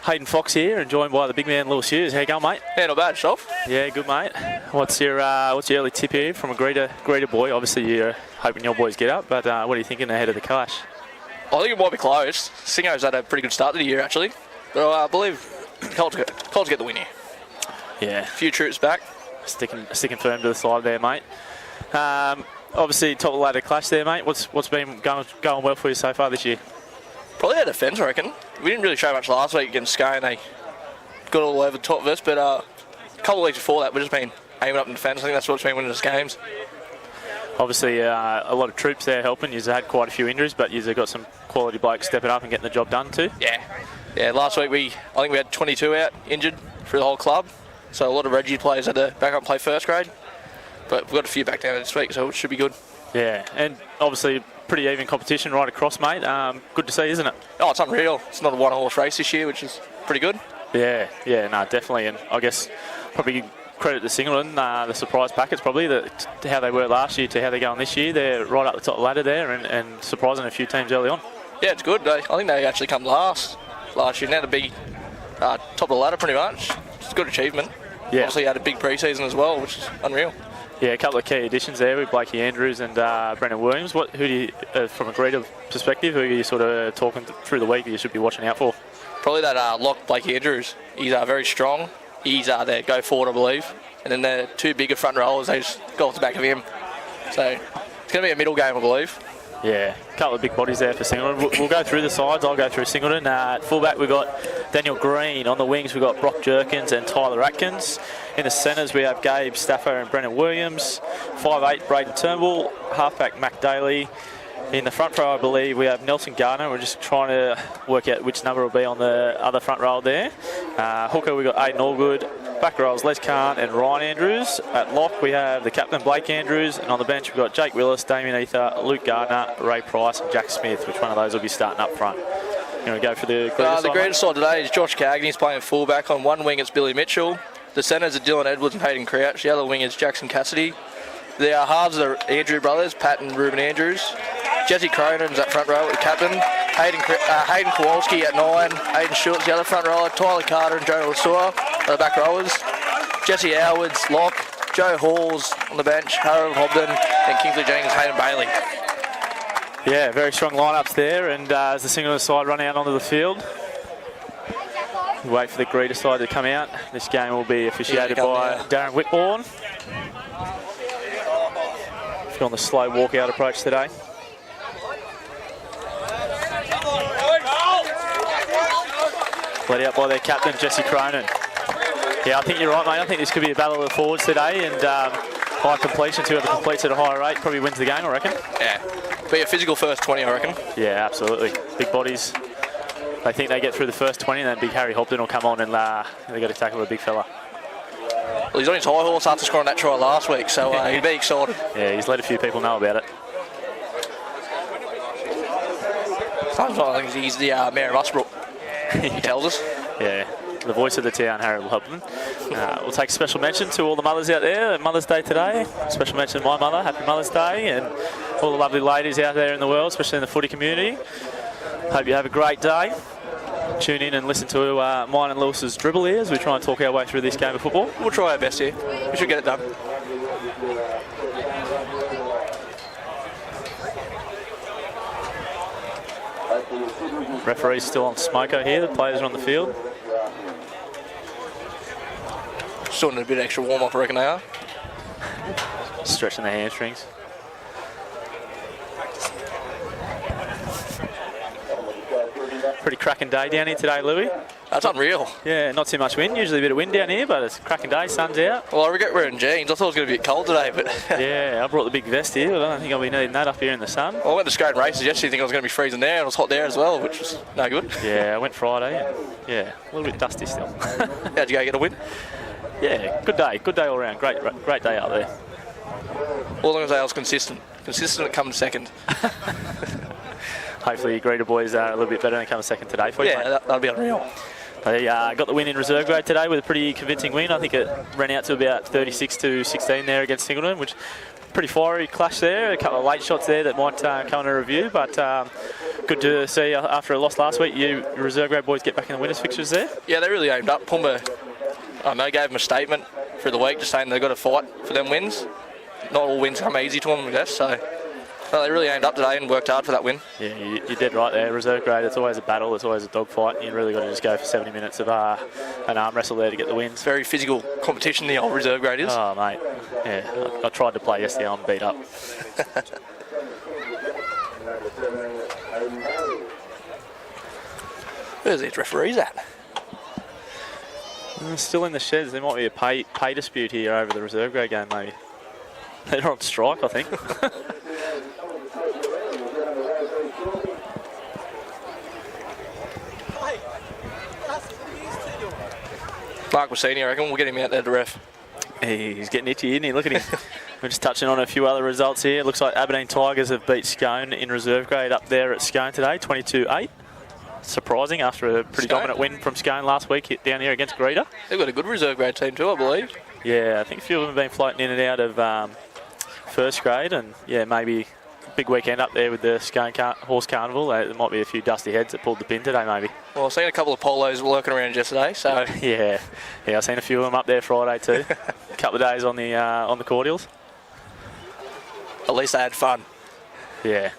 Hayden Fox here, and joined by the big man Lewis Hughes. How you going, mate? Yeah, not bad. Yourself? Yeah, good, mate. What's your early tip here from a Greta boy? Obviously, you're hoping your boys get up, but what are you thinking ahead of the clash? I think it might be close. Singo's had a pretty good start to the year, actually. But I believe Colts get the win here. Yeah. A few troops back. Sticking firm to the side there, mate. Obviously, top of the ladder clash there, mate. What's been going well for you so far this year? Probably their defence, I reckon. We didn't really show much last week against Scone. They got all over the top of us, but a couple of weeks before that, we've just been aiming up in defence. I think that's what's been winning us games. Obviously, a lot of troops there helping. You've had quite a few injuries, but you've got some quality blokes stepping up and getting the job done too. Yeah. Last week I think we had 22 out injured for the whole club, so a lot of Reggie players had to back up and play first grade. But we've got a few back down this week, so it should be good. Yeah, and obviously pretty even competition right across, mate. Good to see, isn't it? Oh, it's unreal. It's not a one-horse race this year, which is pretty good. Yeah, no, definitely. And I guess probably credit to Singleton, the surprise packets probably, to how they were last year to how they're going this year. They're right up the top of the ladder there and surprising a few teams early on. Yeah, it's good. I think they actually come last year. Now to be top of the ladder pretty much. It's a good achievement. Yeah. Obviously had a big pre-season as well, which is unreal. Yeah, a couple of key additions there with Blakey Andrews and Brendan Williams. Who do you, from a Greta perspective, who are you sort of talking through the week that you should be watching out for? Probably that lock, Blakey Andrews. He's very strong. He's their go forward, I believe. And then the two bigger front rollers, they just go off the back of him. So it's going to be a middle game, I believe. Yeah, a couple of big bodies there for Singleton. We'll go through the sides. I'll go through Singleton. At fullback, we've got Daniel Green. On the wings, we've got Brock Jerkins and Tyler Atkins. In the centres, we have Gabe Stafford and Brendan Williams. 5'8", Braden Turnbull. Halfback, Mac Daly. In the front row, I believe, we have Nelson Gardner. We're just trying to work out which number will be on the other front row there. Hooker, we've got Aiden Allgood. Back rows, Les Kahn and Ryan Andrews. At lock, we have the captain, Blake Andrews. And on the bench, we've got Jake Willis, Damien Ether, Luke Gardner, Ray Price and Jack Smith. Which one of those will be starting up front? You want to go for the Greta side? The Greta side today is Josh Cagney. He's playing fullback. On one wing, it's Billy Mitchell. The centres are Dylan Edwards and Hayden Crouch. The other wing is Jackson Cassidy. The halves are Andrew brothers, Pat and Ruben Andrews. Jesse Cronin's at front row, the captain. Hayden Kowalski at 9. Hayden Schultz, the other front rower. Tyler Carter and Jonah Lasua are the back rowers. Jesse Howard's lock. Joe Halls on the bench. Harold Hobden and Kingsley Jennings, Hayden Bailey. Yeah, very strong lineups there. And as the Singleton side run out onto the field, we wait for the Greta side to come out. This game will be officiated by Darren Whitbourne. On the slow walkout approach today. Led out by their captain, Jesse Cronin. Yeah, I think you're right, mate. I think this could be a battle of the forwards today, and high completions. Whoever completes at a higher rate probably wins the game, I reckon. Yeah, be a physical first 20, I reckon. Yeah, absolutely. Big bodies. They think they get through the first 20, and then big Harry Hopton will come on and they got to tackle a big fella. Well, he's on his high horse after scoring that try last week, so he'd be excited. Yeah, he's let a few people know about it. Sometimes I think he's the mayor of Usbrook, he tells us. Yeah, the voice of the town, Harold Hopton. We'll take a special mention to all the mothers out there. Mother's Day today. Special mention to my mother. Happy Mother's Day. And all the lovely ladies out there in the world, especially in the footy community. Hope you have a great day. Tune in and listen to mine and Lewis's dribble here as we try and talk our way through this game of football. We'll try our best here. We should get it done. Referee's still on smoko here. The players are on the field. Still need a bit of extra warm-up, I reckon they are. Stretching their hamstrings. Pretty cracking day down here today, Louis. That's unreal. Yeah, not too much wind. Usually a bit of wind down here, but it's a cracking day. Sun's out. Well, I regret wearing jeans. I thought it was going to be a bit cold today, but... Yeah, I brought the big vest here, but I don't think I'll be needing that up here in the sun. Well, I went to Scone races yesterday thinking I was going to be freezing there, and it was hot there as well, which was no good. Yeah, I went Friday, and yeah, a little bit dusty still. How'd you go get a win? Yeah, good day. Good day all round. Great day out there. All I'm going to say I was consistent. Consistent, it comes second. Hopefully, Greta boys are a little bit better and come second today for you. Yeah, that'll be unreal. They got the win in reserve grade today with a pretty convincing win. I think it ran out to about 36-16 there against Singleton, which pretty fiery clash there. A couple of late shots there that might come under review, but Good to see after a loss last week, you reserve grade boys get back in the winners fixtures there. Yeah, they really aimed up. Pumba, gave them a statement for the week, just saying they've got to fight for them wins. Not all wins come easy to them, I guess. So they really aimed up today and worked hard for that win. Yeah, you did right there. Reserve grade, it's always a battle, it's always a dogfight. You really got to just go for 70 minutes of an arm wrestle there to get the wins. Very physical competition, the old reserve grade is. Oh, mate. Yeah, I tried to play yesterday, I'm beat up. Where's these referees at? Still in the sheds. There might be a pay dispute here over the reserve grade game, maybe. They're on strike, I think. Mark Wassini, I reckon. We'll get him out there to ref. He's getting itchy, isn't he? Look at him. We're just touching on a few other results here. Looks like Aberdeen Tigers have beat Scone in reserve grade up there at Scone today, 22-8. Surprising after a pretty dominant win from Scone last week down here against Greta. They've got a good reserve grade team too, I believe. Yeah, I think a few of them have been floating in and out of first grade, and yeah, maybe a big weekend up there with the Scone Horse Carnival. There might be a few dusty heads that pulled the pin today, maybe. Well, I've seen a couple of polos lurking around yesterday, so... Yeah, I've seen a few of them up there Friday too. A couple of days on the cordials. At least they had fun. Yeah.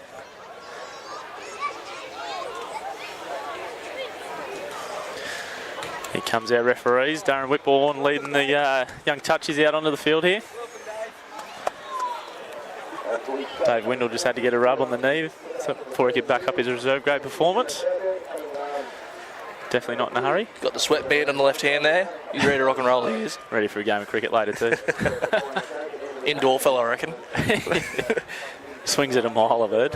Here comes our referees. Darren Whitbourne leading the young touchies out onto the field here. Dave Windle just had to get a rub on the knee before he could back up his reserve grade performance. Definitely not in a hurry. Got the sweatband on the left hand there. He's ready to rock and roll, he is. Ready for a game of cricket later too. Indoor fella, I reckon. Swings at a mile, I've heard.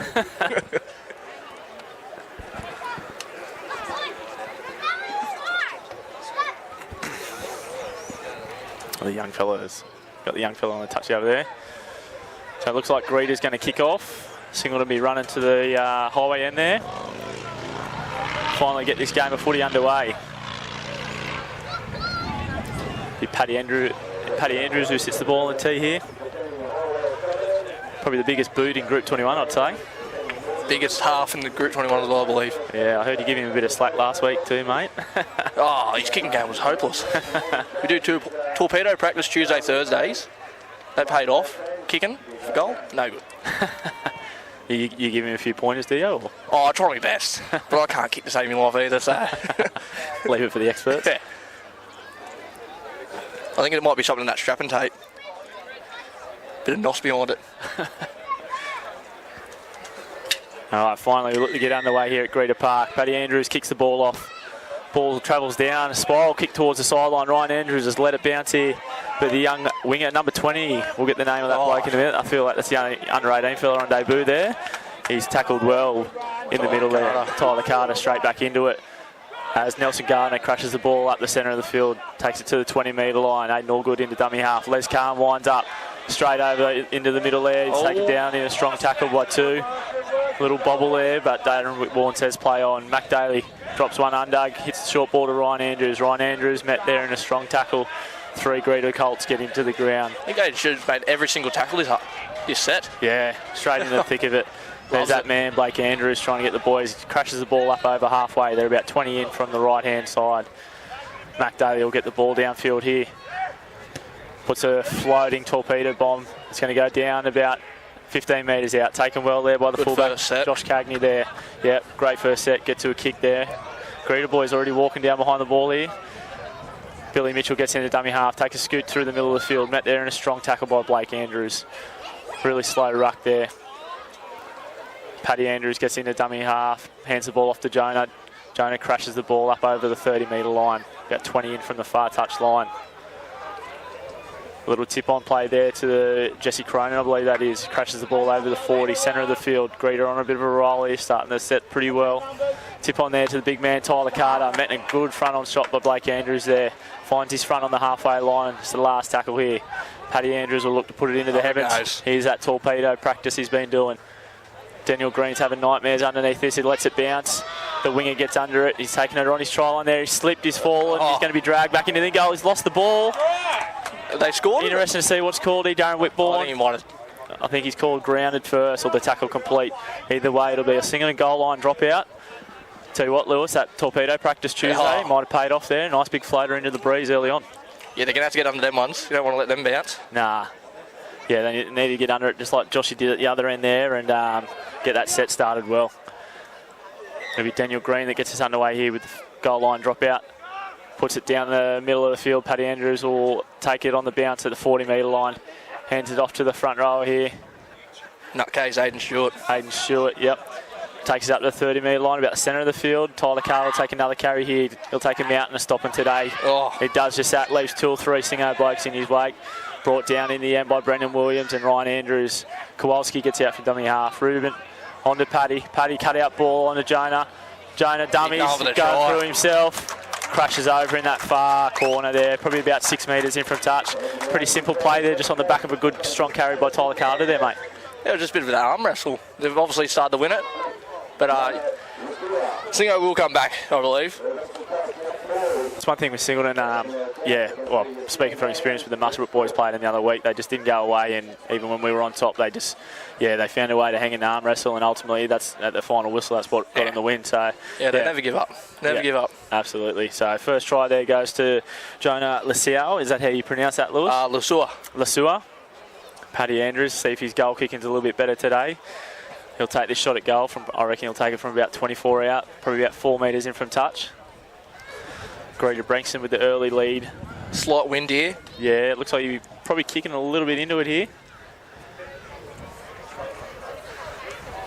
The young fella's got the young fella on the touch over there. So it looks like Greta's going to kick off. Singleton will be running to the highway end there. Finally get this game of footy underway. Be Paddy Andrews who sits the ball on the tee here. Probably the biggest boot in Group 21, I'd say. Biggest half in the Group 21 as well, I believe. Yeah, I heard you give him a bit of slack last week too, mate. Oh, his kicking game was hopeless. We do torpedo practice Tuesday, Thursdays. That paid off. Kicking for goal, no good. You give him a few pointers, do you? Or? Oh, I try my best, but I can't kick to save my life either, so... Leave it for the experts. Yeah. I think it might be something in that strapping tape. Bit of nos behind it. All right, finally we look to get underway here at Greta Park. Paddy Andrews kicks the ball off. Ball travels down, a spiral kick towards the sideline. Ryan Andrews has let it bounce here. But the young winger, number 20, we'll get the name of that bloke in a minute. I feel like that's the only under 18 fella on debut there. He's tackled well in the middle there. Tyler Carter straight back into it. As Nelson Gardner crashes the ball up the centre of the field, takes it to the 20-metre line. Aiden Allgood into dummy half. Les Kahn winds up straight over into the middle there. He's taken down in a strong tackle by two. Little bobble there, but Darren Whitbourne says play on. Mac Daly drops one under, hits the short ball to Ryan Andrews. Ryan Andrews met there in a strong tackle. Three Greta Colts get him to the ground. I think they should have made every single tackle this set. Yeah, straight in the thick of it. There's that man, Blake Andrews, trying to get the boys. Crashes the ball up over halfway. They're about 20 in from the right-hand side. Mac Daly will get the ball downfield here. Puts a floating torpedo bomb. It's going to go down about 15 metres out. Taken well there by the fullback, Josh Cagney there. Yep, great first set. Get to a kick there. Greta boys already walking down behind the ball here. Billy Mitchell gets into dummy half, takes a scoot through the middle of the field. Met there in a strong tackle by Blake Andrews. Really slow ruck there. Paddy Andrews gets into dummy half, hands the ball off to Jonah. Jonah crashes the ball up over the 30-metre line, about 20 in from the far touch line. A little tip-on play there to Jesse Cronin, I believe that is. Crashes the ball over the 40, centre of the field. Greta on a bit of a roll here, starting to set pretty well. Tip-on there to the big man, Tyler Carter. Met a good front-on shot by Blake Andrews there. Finds his front on the halfway line. It's the last tackle here. Paddy Andrews will look to put it into the heavens. Here's that torpedo practice he's been doing. Daniel Green's having nightmares underneath this. He lets it bounce. The winger gets under it. He's taking it on his try line there. He's slipped, he's fallen. He's going to be dragged back into the goal. He's lost the ball. They scored? Interesting to see what's called here, Darren Whitbourne. I think he might have I think he's called grounded first or the tackle complete. Either way, it'll be a Singleton goal line dropout. Tell you what, Lewis, that torpedo practice Tuesday might have paid off there. Nice big floater into the breeze early on. Yeah, they're going to have to get under them ones. You don't want to let them bounce. Nah. Yeah, they need to get under it just like Joshy did at the other end there and get that set started well. Maybe Daniel Green that gets us underway here with the goal line dropout. Puts it down the middle of the field. Paddy Andrews will take it on the bounce at the 40-metre line. Hands it off to the front row here. Nutcase, Aiden Stewart. Aiden Stewart, yep. Takes it up to the 30-metre line, about the centre of the field. Tyler Carr will take another carry here. He'll take a mountain of stopping today. Oh. He does just that. Leaves 2 or 3 Singo blokes in his wake. Brought down in the end by Brendan Williams and Ryan Andrews. Kowalski gets out for dummy half. Ruben on to Paddy. Paddy cut out ball on to Jonah. Jonah dummies, goes through himself. Crashes over in that far corner there, probably about 6 metres in from touch. Pretty simple play there, just on the back of a good, strong carry by Tyler Carter there, mate. Yeah, it was just a bit of an arm wrestle. They've obviously started to win it, but Singo will come back, I believe. It's one thing with Singleton, yeah, well, speaking from experience with the Musselburgh boys played in the other week, they just didn't go away, and even when we were on top, they just, yeah, they found a way to hang in the arm wrestle, and ultimately, that's at the final whistle, that's what got them the win. So yeah, they never give up. Never give up. Absolutely. So first try there goes to Jonah Lasiao. Is that how you pronounce that, Lewis? Lasua. Paddy Andrews, see if his goal kicking's a little bit better today. He'll take this shot at goal from, I reckon he'll take it from about 24 out, probably about 4 metres in from touch. Greta Branxton with the early lead. Slight wind here. Yeah, it looks like you're probably kicking a little bit into it here.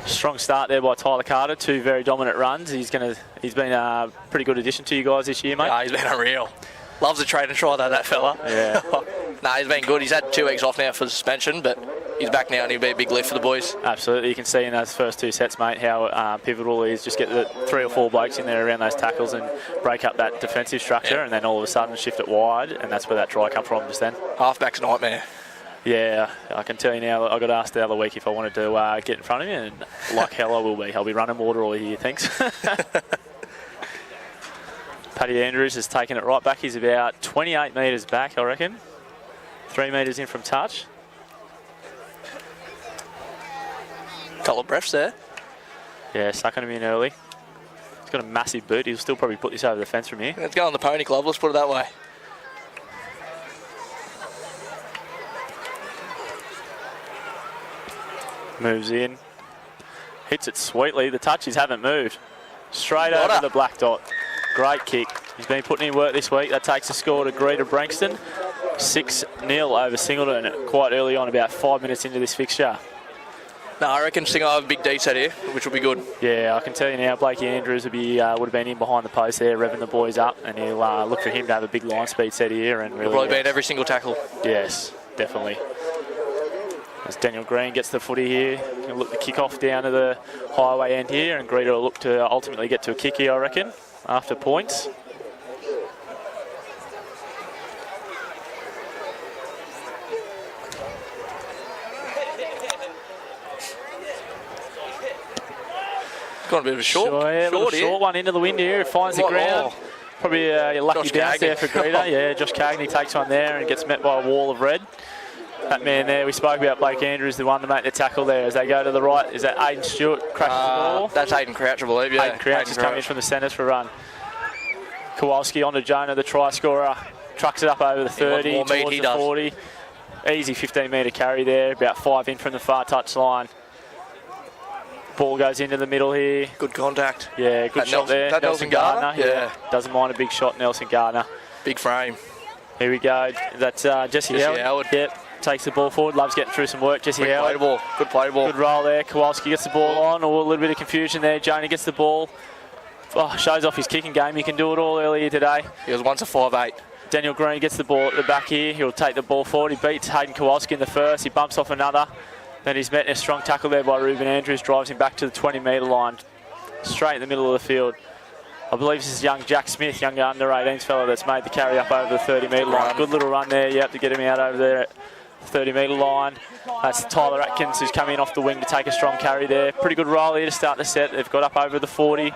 Strong start there by Tyler Carter. 2 very dominant runs. He's been a pretty good addition to you guys this year, mate. Yeah, he's been unreal. Loves a trade and try though, that fella. Yeah. Nah, he's been good. He's had 2 weeks off now for suspension, but he's back now and he'll be a big lift for the boys. Absolutely. You can see in those first 2 sets, mate, how pivotal he is. Just get the 3 or 4 blokes in there around those tackles and break up that defensive structure, and then all of a sudden shift it wide, and that's where that try come from just then. Halfback's a nightmare. Yeah, I can tell you now, I got asked the other week if I wanted to get in front of him, and like hell I will be. I'll be running water all year, thanks. Paddy Andrews has taken it right back. He's about 28 metres back, I reckon. 3 metres in from touch. Couple of breaths there. Yeah, sucking him in early. He's got a massive boot. He'll still probably put this over the fence from here. Let's go on the pony club, let's put it that way. Moves in. Hits it sweetly. The touches haven't moved. Straight over the black dot. Great kick. He's been putting in work this week. That takes the score to Greta Branxton. 6-0 over Singleton quite early on, about 5 minutes into this fixture. No, I reckon Singo will have a big D set here, which will be good. Yeah, I can tell you now, Blakey Andrews would have been in behind the post there, revving the boys up, and he'll look for him to have a big line speed set here. And really, he'll probably beat every single tackle. Yes, definitely. As Daniel Green gets the footy here, he'll look the kick off down to the highway end here, and Greta will look to ultimately get to a kick here, I reckon, after points. Got a bit of a short one into the wind here. It finds the ground. Probably a lucky bounce there for Greta. Yeah, Josh Cagney takes one there and gets met by a wall of red. That man there, we spoke about Blake Andrews, the one to make the tackle there. As they go to the right, is that Aiden Stewart crashes the ball? That's Aiden Crouch, I believe, yeah. Aiden Crouch is coming in from the centres for a run. Kowalski on to Jonah, the try scorer. Trucks it up over the 30, towards the 40. Easy 15-metre carry there, about 5 in from the far touch line. Ball goes into the middle here. Good contact. Yeah, good shot there. That Nelson Gardner? Yeah. Doesn't mind a big shot, Nelson Gardner. Big frame. Here we go. That's Jesse Howard. Yep. Takes the ball forward. Loves getting through some work. Jesse Howard. Good play ball. Good roll there. Kowalski gets the ball on. A little bit of confusion there. Jonah gets the ball. Oh, shows off his kicking game. He can do it all earlier today. He was once a 5'8". Daniel Green gets the ball at the back here. He'll take the ball forward. He beats Hayden Kowalski in the first. He bumps off another. Then he's met in a strong tackle there by Ruben Andrews. Drives him back to the 20-metre line. Straight in the middle of the field. I believe this is young Jack Smith, younger under-18s fellow that's made the carry up over the 30-metre line. Good little run there, to get him out over there at the 30-metre line. That's Tyler Atkins who's come in off the wing to take a strong carry there. Pretty good roll here to start the set. They've got up over the 40.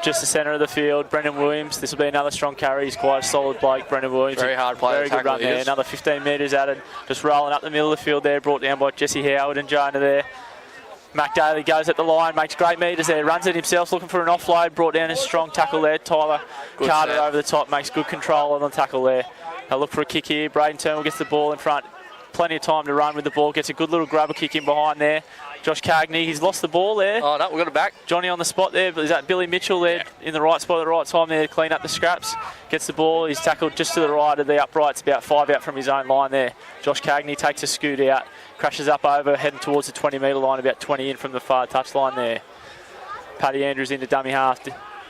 just the centre of the field. Brendan Williams. This will be another strong carry. He's quite a solid bloke, Brendan Williams. Very hard player. Very good run there. Another 15 metres added. Just rolling up the middle of the field there. Brought down by Jesse Howard and Jonah there. Mac Daly goes at the line, makes great metres there, runs it himself, looking for an offload, brought down a strong tackle there. Tyler Carter over the top, makes good control on the tackle there. They'll look for a kick here. Braden Turnbull gets the ball in front. Plenty of time to run with the ball, gets a good little grubber kick in behind there. Josh Cagney, he's lost the ball there. Oh no, we've got it back. Johnny on the spot there, but is that Billy Mitchell there in the right spot at the right time there to clean up the scraps? Gets the ball, he's tackled just to the right of the uprights, about 5 out from his own line there. Josh Cagney takes a scoot out, crashes up over, heading towards the 20 metre line, about 20 in from the far touchline there. Paddy Andrews into dummy half,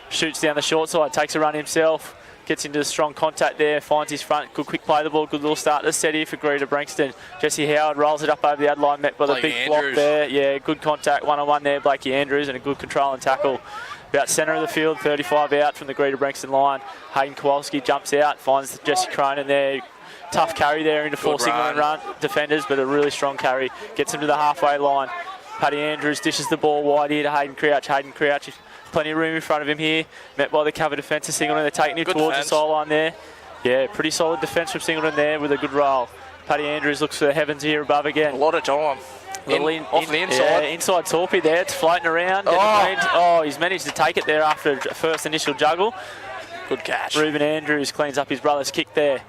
shoots down the short side, takes a run himself. Gets into the strong contact there, finds his front, good quick play the ball, good little start to the set here for Greta Branxton. Jesse Howard rolls it up over the ad line, met by the big block there. Yeah, good contact, one-on-one there, Blakey Andrews, and a good control and tackle. About centre of the field, 35 out from the Greta Branxton line. Hayden Kowalski jumps out, finds Jesse Cronin there. Tough carry there into four Singleton run defenders, but a really strong carry. Gets him to the halfway line. Paddy Andrews dishes the ball wide here to Hayden Crouch. Hayden Crouch, plenty of room in front of him here. Met by the cover defence of Singleton. They're taking him towards the sideline there. Yeah, pretty solid defence from Singleton there with a good roll. Paddy Andrews looks for the heavens here above again. A lot of time. Off the inside. Yeah, inside Torpy there. It's floating around. He's managed to take it there after a first initial juggle. Good catch. Ruben Andrews cleans up his brother's kick there.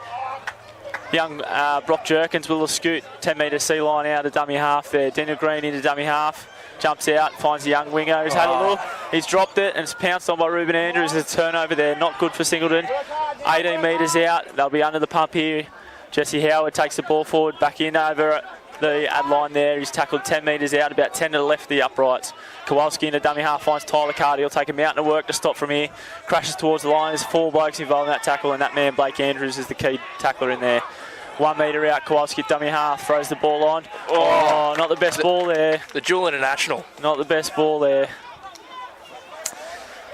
Young Brock Jerkins with a little scoot, 10 metre sea line out of dummy half there. Daniel Green into dummy half, jumps out, finds the young winger who's had a look. He's dropped it and it's pounced on by Ruben Andrews. There's a turnover there, not good for Singleton. 18 metres out, they'll be under the pump here. Jesse Howard takes the ball forward, back in over the ad line there. He's tackled 10 metres out, about 10 to the left of the uprights. Kowalski into dummy half, finds Tyler Carter. He'll take a mountain of work to stop from here. Crashes towards the line. There's 4 blokes involved in that tackle, and that man, Blake Andrews, is the key tackler in there. 1 metre out, Kowalski dummy half, throws the ball on. Oh, not the best ball there. The dual international. Not the best ball there.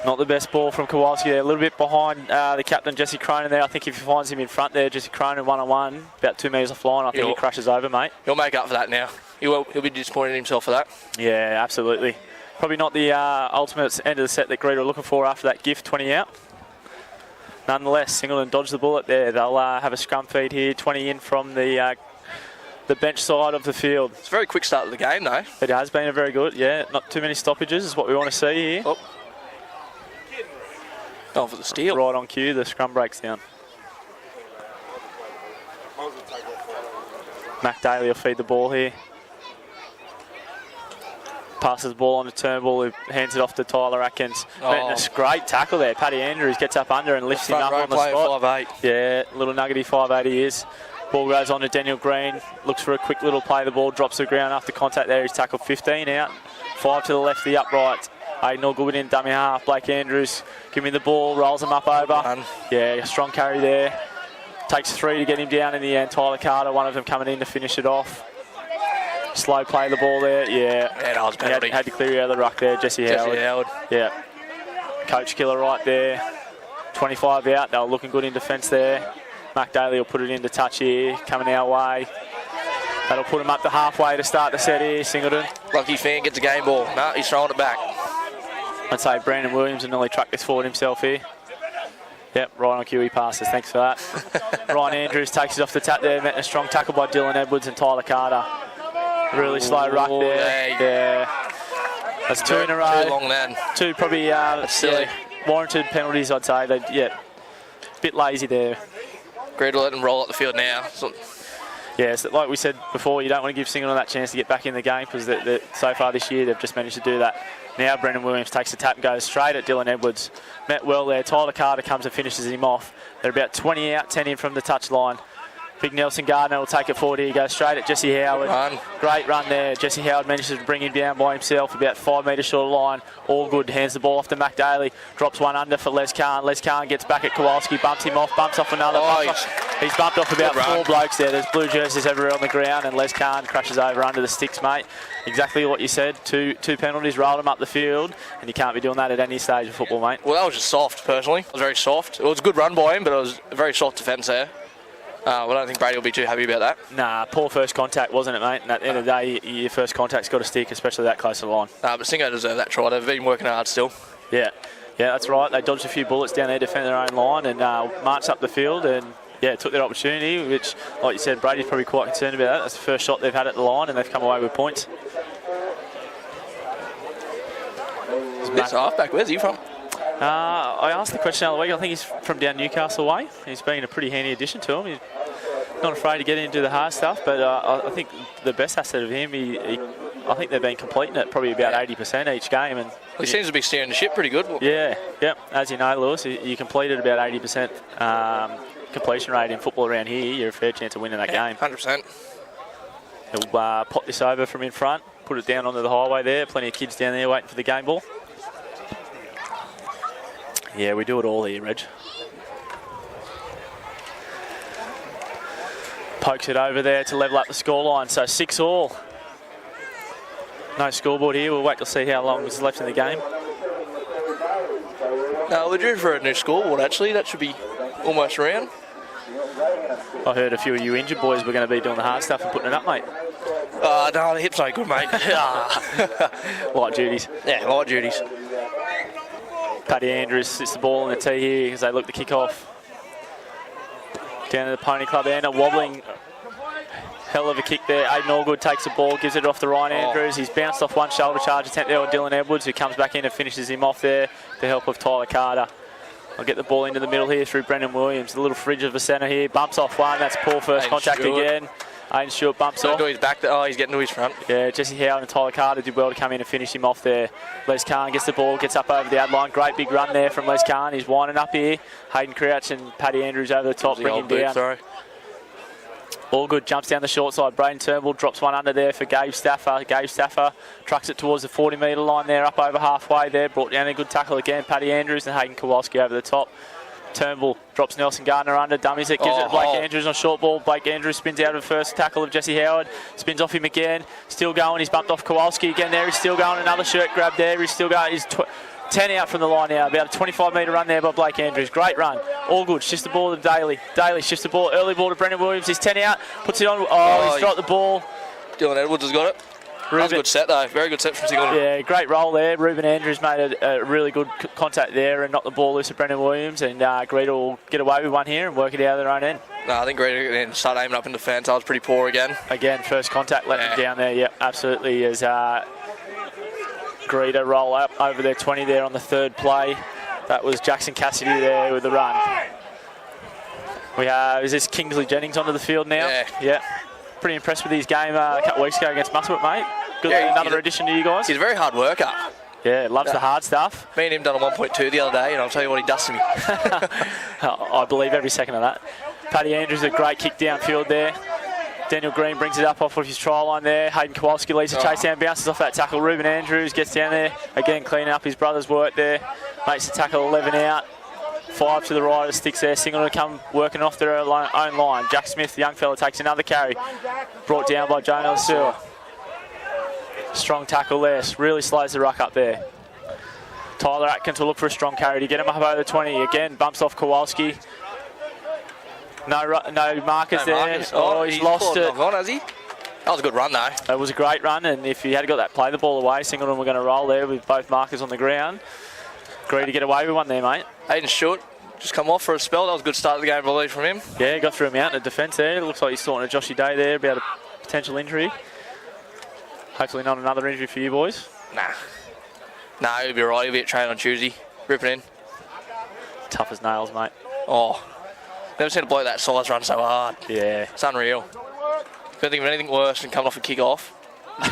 Not the best ball from Kowalski there. A little bit behind the captain, Jesse Cronin there. I think if he finds him in front there, Jesse Cronin one-on-one, about 2 metres offline, I think he crashes over, mate. He'll make up for that now. He'll be disappointed in himself for that. Yeah, absolutely. Probably not the ultimate end of the set that Greta are looking for after that gift, 20 out. Nonetheless, Singleton dodged the bullet there. They'll have a scrum feed here, 20 in from the bench side of the field. It's a very quick start of the game, though. It has been a very good, yeah. Not too many stoppages is what we want to see here. Oh. Going for the steal. Right on cue, the scrum breaks down. Mac Daly will feed the ball here. Passes the ball on to Turnbull, who hands it off to Tyler Atkins. A great tackle there. Paddy Andrews gets up under and lifts him up on the spot. 5'8". Yeah, little nuggety 5'8" he is. Ball goes on to Daniel Green. Looks for a quick little play. The ball drops to the ground after contact there. He's tackled 15 out. 5 to the left of the upright. Aiden Allgood in dummy half. Blake Andrews, give me the ball, rolls him up over. Yeah, a strong carry there. Takes 3 to get him down in the end. Tyler Carter, one of them coming in to finish it off. Slow play the ball there, yeah. That was penalty. Had to clear out of the ruck there, Jesse Howard. Yeah. Coach killer right there. 25 out, they were looking good in defence there. Mark Daly will put it into touch here, coming our way. That'll put him up to halfway to start the set here, Singleton. Lucky fan gets a game ball. No, he's throwing it back. I'd say Brandon Williams will nearly truck this forward himself here. Yep, right on cue he passes, thanks for that. Ryan Andrews takes it off the tap there, met a strong tackle by Dylan Edwards and Tyler Carter. Really slow ruck there. Yeah. That's 2 in a row. Too long, man. 2 probably silly. Warranted penalties, I'd say. A bit lazy there. Great to let them roll up the field now. Yeah, so like we said before, you don't want to give Singleton that chance to get back in the game because so far this year they've just managed to do that. Now Brendan Williams takes the tap and goes straight at Dylan Edwards. Met well there. Tyler Carter comes and finishes him off. They're about 20 out, 10 in from the touchline. Big Nelson Gardner will take it forward here. He goes straight at Jesse Howard. Great run there. Jesse Howard manages to bring him down by himself, about 5 metres short of line. All good. Hands the ball off to Mac Daly. Drops one under for Les Khan. Les Khan gets back at Kowalski, bumps him off, bumps off another. He's bumped off about 4 blokes there. There's blue jerseys everywhere on the ground, and Les Khan crashes over under the sticks, mate. Exactly what you said. Two penalties, rolled him up the field, and you can't be doing that at any stage of football, mate. Well, that was just soft, personally. It was very soft. It was a good run by him, but it was a very soft defence there. Well, I don't think Brady will be too happy about that. Nah, poor first contact, wasn't it, mate? And at the end of the day, your first contact's got to stick, especially that close to the line. But Singo deserved that try. They've been working hard still. Yeah. Yeah, that's right. They dodged a few bullets down there, defending their own line, and marched up the field and, yeah, took their opportunity, which, like you said, Brady's probably quite concerned about that. That's the first shot they've had at the line, and they've come away with points. This halfback, where's he from? I asked the question the other week. I think he's from down Newcastle way. He's been a pretty handy addition to him. He's not afraid to get into the hard stuff, but I think the best asset of him, I think they've been completing it probably about 80% each game. And he seems to be steering the ship pretty good. Yeah. As you know, Lewis, you completed about 80% completion rate in football around here. You're a fair chance of winning that game. 100%. He'll pop this over from in front, put it down onto the highway there. Plenty of kids down there waiting for the game ball. Yeah, we do it all here, Reg. Pokes it over there to level up the scoreline. So 6-all. No scoreboard here. We'll wait to see how long is left in the game. No, we're due for a new scoreboard, actually. That should be almost around. I heard a few of you injured boys were going to be doing the hard stuff and putting it up, mate. No, the hips ain't good, mate. Light duties. Yeah, light duties. Paddy Andrews sits the ball in the tee here as they look to kick off. Down to the Pony Club end, a wobbling hell of a kick there. Aiden Allgood takes the ball, gives it off to Ryan Andrews. He's bounced off one shoulder charge attempt there on Dylan Edwards, who comes back in and finishes him off there with the help of Tyler Carter. I'll get the ball into the middle here through Brendan Williams. The little fridge of a centre here. Bumps off one. That's poor first contact again. Aiden Stewart bumps off. He's back there. Oh, he's getting to his front. Yeah, Jesse Howard and Tyler Carter did well to come in and finish him off there. Les Kahn gets the ball, gets up over the ad line. Great big run there from Les Kahn. He's winding up here. Hayden Crouch and Paddy Andrews over the top, bring him down. Sorry. Allgood jumps down the short side. Braden Turnbull drops one under there for Gabe Stafford. Gabe Stafford trucks it towards the 40-metre line there, up over halfway there. Brought down a good tackle again. Paddy Andrews and Hayden Kowalski over the top. Turnbull drops Nelson Gardner under, dummies it, gives it to Blake Andrews on short ball. Blake Andrews spins out of the first tackle of Jesse Howard, spins off him again, still going, he's bumped off Kowalski again there, he's still going, another shirt grab there, he's still going, he's 10 out from the line now, about a 25-metre run there by Blake Andrews, great run, all good, shifts the ball to Daly, shifts the ball, early ball to Brendan Williams, he's 10 out, puts it on, he's dropped the ball. Dylan Edwards has got it. That was a good set though, very good set from Singleton. Yeah, great roll there. Ruben Andrews made a really good contact there and knocked the ball loose of Brendan Williams, and Greta will get away with one here and work it out of their own end. No, I think Greta then start aiming up in defence. I was pretty poor again. Again, first contact let them down there, yep, absolutely, as Greta roll up over their 20 there on the third play. That was Jackson Cassidy there with the run. We have, is this Kingsley Jennings onto the field now? Yeah. Pretty impressed with his game a couple of weeks ago against Musselwhite, mate. Good, another addition to you guys. He's a very hard worker. Yeah, loves the hard stuff. Me and him done a 1.2 the other day, and I'll tell you what he does to me. I believe every second of that. Paddy Andrews, a great kick downfield there. Daniel Green brings it up off of his try line there. Hayden Kowalski leads the chase down, bounces off that tackle. Ruben Andrews gets down there, again cleaning up his brother's work there. Makes the tackle 11 out. 5 to the right of the sticks there. Singleton come working off their own line. Jack Smith, the young fella, takes another carry. Brought down by Jonah Lasua. Strong tackle there. Really slows the ruck up there. Tyler Atkins will look for a strong carry to get him up over the 20. Again, bumps off Kowalski. No markers there. He's lost it. On, has he? That was a good run though. It was a great run, and if he had got that play the ball away, Singleton were going to roll there with both markers on the ground. Great to get away with one there, mate. Aiden Stewart just come off for a spell. That was a good start of the game, I believe, from him. Yeah, got through a mountain of defence there. It looks like he's sorting a Joshy Day there about a potential injury. Hopefully not another injury for you boys. Nah, he'll be right. He'll be at train on Tuesday. Rip it in. Tough as nails, mate. Never seen a bloke that size run so hard. Yeah. It's unreal. Couldn't think of anything worse than coming off a kick-off.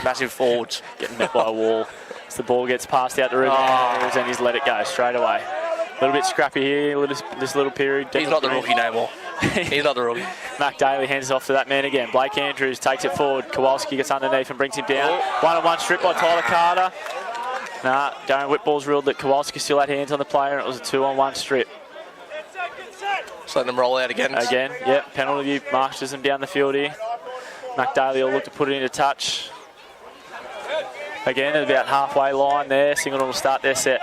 Massive forwards. Getting met by a wall. As the ball gets passed out to Ruben Andrews and he's let it go straight away. A little bit scrappy here, this little period. He's not the rookie no more. He's not the rookie. Mac Daly hands it off to that man again. Blake Andrews takes it forward. Kowalski gets underneath and brings him down. One-on-one strip by Tyler Carter. Darren Whitball's ruled that Kowalski still had hands on the player, and it was a 2-on-1 strip. Just letting them roll out again. Yep. Penalty marches them down the field here. Mac Daly will look to put it into touch. Again, at about halfway line there. Singleton will start their set.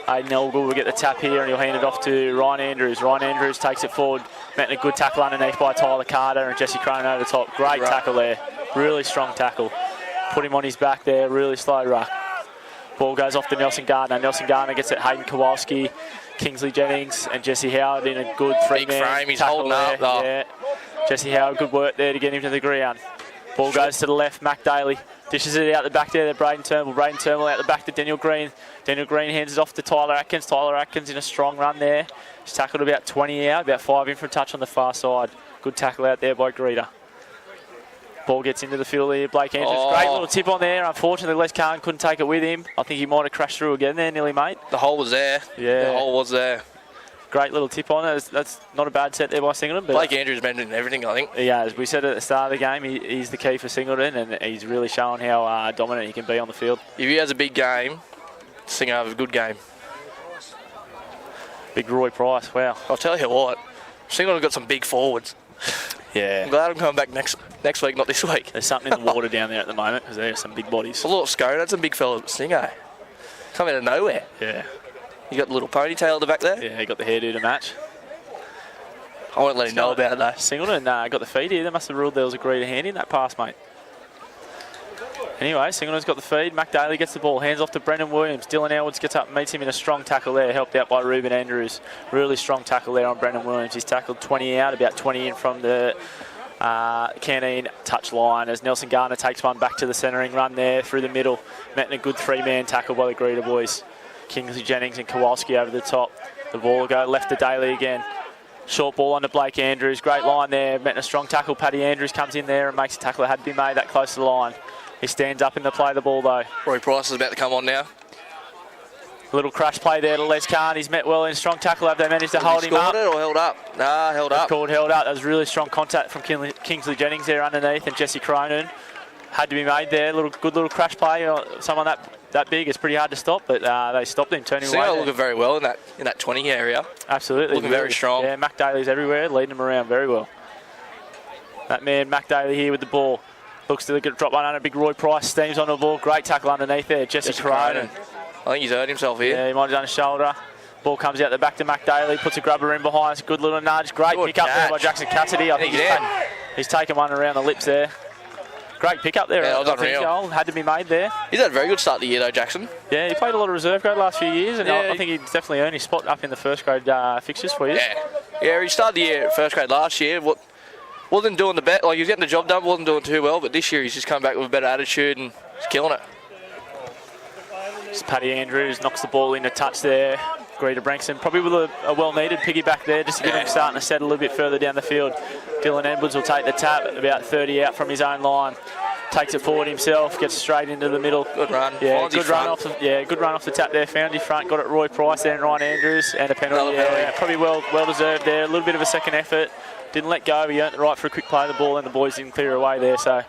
Aiden Allgood will get the tap here and he'll hand it off to Ryan Andrews. Ryan Andrews takes it forward. Met a good tackle underneath by Tyler Carter and Jesse Cronin over the top. Great tackle there. Really strong tackle. Put him on his back there. Really slow ruck. Ball goes off to Nelson Gardner. Nelson Gardner gets it Hayden Kowalski, Kingsley Jennings and Jesse Howard in a good three-man Big frame, he's tackle holding there. up, though. Yeah. Jesse Howard, good work there to get him to the ground. Ball goes to the left, Mac Daly. Dishes it out the back there to Braden Turnbull. Braden Turnbull out the back to Daniel Green. Daniel Green hands it off to Tyler Atkins. Tyler Atkins in a strong run there. He's tackled about 20 out, about 5 in for a touch on the far side. Good tackle out there by Greta. Ball gets into the field here, Blake Andrews. Great little tip on there. Unfortunately, Les Kahn couldn't take it with him. I think he might have crashed through again there, nearly, mate. The hole was there. Yeah. The hole was there. Great little tip on it. That's not a bad set there by Singleton. But Blake Andrews mentioned everything, I think. Yeah, as we said at the start of the game, he's the key for Singleton, and he's really showing how dominant he can be on the field. If he has a big game, Singer have a good game. Big Roy Price, wow. I'll tell you what, Singleton got some big forwards. Yeah. I'm glad I'm coming back next week, not this week. There's something in the water down there at the moment because there's some big bodies. A little Scone, that's a big fella at Singer. Come out of nowhere. Yeah. You got the little ponytail at the back there? Yeah, he got the hairdo to match. I won't let him know about it though. Singleton got the feed here. They must have ruled there was a Greta hand in that pass, mate. Anyway, Singleton's got the feed. Mac Daly gets the ball. Hands off to Brendan Williams. Dylan Elwoods gets up and meets him in a strong tackle there. Helped out by Ruben Andrews. Really strong tackle there on Brendan Williams. He's tackled 20 out, about 20 in from the canteen touch line as Nelson Garner takes one back to the centering run there through the middle. Met in a good three-man tackle by the Greta boys. Kingsley Jennings and Kowalski over the top. The ball will go left to Daly again. Short ball on to Blake Andrews. Great line there. Met in a strong tackle. Paddy Andrews comes in there and makes a tackle that had to be made that close to the line. He stands up in the play of the ball though. Roy Price is about to come on now. A little crash play there to Les Kahn. He's met well in strong tackle. Have they managed to hold him up? Scored it or held up? Nah, held up. Called held up. That was really strong contact from Kingsley Jennings there underneath, and Jesse Cronin had to be made there. Good little crash play. Someone that big, it's pretty hard to stop, but they stopped him, turning away. Looking very well in that 20 area. Absolutely. Looking very strong. Yeah, Mac Daly's everywhere, leading him around very well. That man, Mac Daly here with the ball. Looks to drop one under. Big Roy Price steams on the ball. Great tackle underneath there. Jesse Cronin. I think he's hurt himself here. Yeah, he might have done a shoulder. Ball comes out the back to Mac Daly. Puts a grubber in behind. Good little nudge. Great pick up there by Jackson Cassidy. I think he's taken one around the lips there. Great pick up there. Yeah, that was unreal. Had to be made there. He's had a very good start of the year though, Jackson. Yeah, he played a lot of reserve grade last few years, and I think he's definitely earned his spot up in the first grade fixtures for you. Yeah, he started the year at first grade last year. Wasn't doing the bet, like he was getting the job done, wasn't doing too well, but this year he's just come back with a better attitude and he's killing it. Paddy Andrews knocks the ball in a touch there. Greta Branxton probably with a well-needed piggyback there just to get him starting to set a little bit further down the field. Dylan Edwards will take the tap about 30 out from his own line. Takes it forward himself, gets straight into the middle. Good run. Yeah, good run off the tap there. Found his front, got it Roy Price there and Ryan Andrews, and a penalty. Probably well deserved there. A little bit of a second effort. Didn't let go. He earned the right for a quick play of the ball, and the boys didn't clear away there. So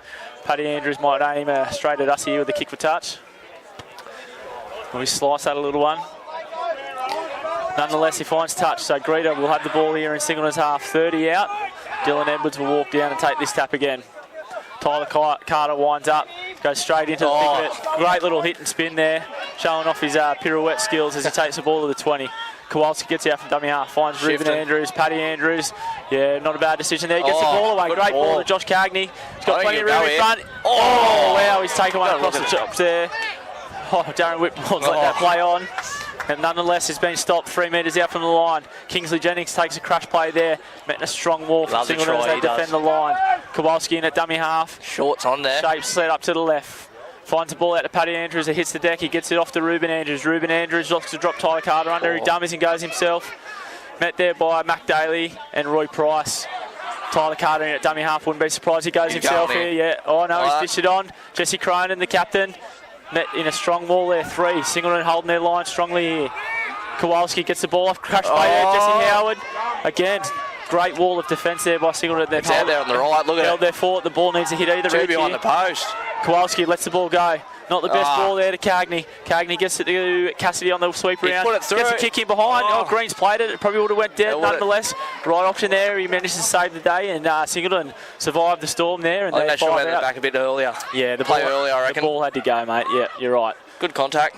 Paddy Andrews might aim straight at us here with a kick for touch. We slice that a little one. Nonetheless, he finds touch. So Greta will have the ball here in Singleton's half. 30 out. Dylan Edwards will walk down and take this tap again. Tyler Carter winds up, goes straight into the thick of it. Great little hit and spin there, showing off his pirouette skills as he takes the ball to the 20. Kowalski gets out from dummy half, finds Ruben Andrews, Paddy Andrews. Yeah, not a bad decision there. Gets the ball away. Great ball to Josh Cagney. He's got plenty of room in front. Oh, wow, he's taken one across the chops there. Oh, Darren Whitmore's let that play on. And nonetheless, it's been stopped 3 metres out from the line. Kingsley Jennings takes a crash play there. Met in a strong wall from Singleton as they defend the line. Kowalski in at dummy half. Shorts on there. Shape slid up to the left. Finds the ball out to Paddy Andrews. It hits the deck. He gets it off to Ruben Andrews. Ruben Andrews looks to drop Tyler Carter under. He dummies and goes himself. Met there by Mac Daly and Roy Price. Tyler Carter in at dummy half. Wouldn't be surprised he goes himself here. Yeah. Oh no, he's dished it on. Jesse Cronin, the captain. Met in a strong wall there, 3. Singleton holding their line strongly here. Kowalski gets the ball off, crashed by Jesse Howard. Again, great wall of defence there by Singleton. It's out there on the right, look at it. Held there for it, the ball needs to hit either edge behind the post. Kowalski lets the ball go. Not the best ball there to Cagney. Cagney gets it to Cassidy on the sweep around. Gets a kick in behind. Green's played it. It probably would have went dead nonetheless. Right option there. He managed to save the day, and Singleton survived the storm there. And I think they should have went back a bit earlier. Yeah, the ball had to go, mate. Yeah, you're right. Good contact.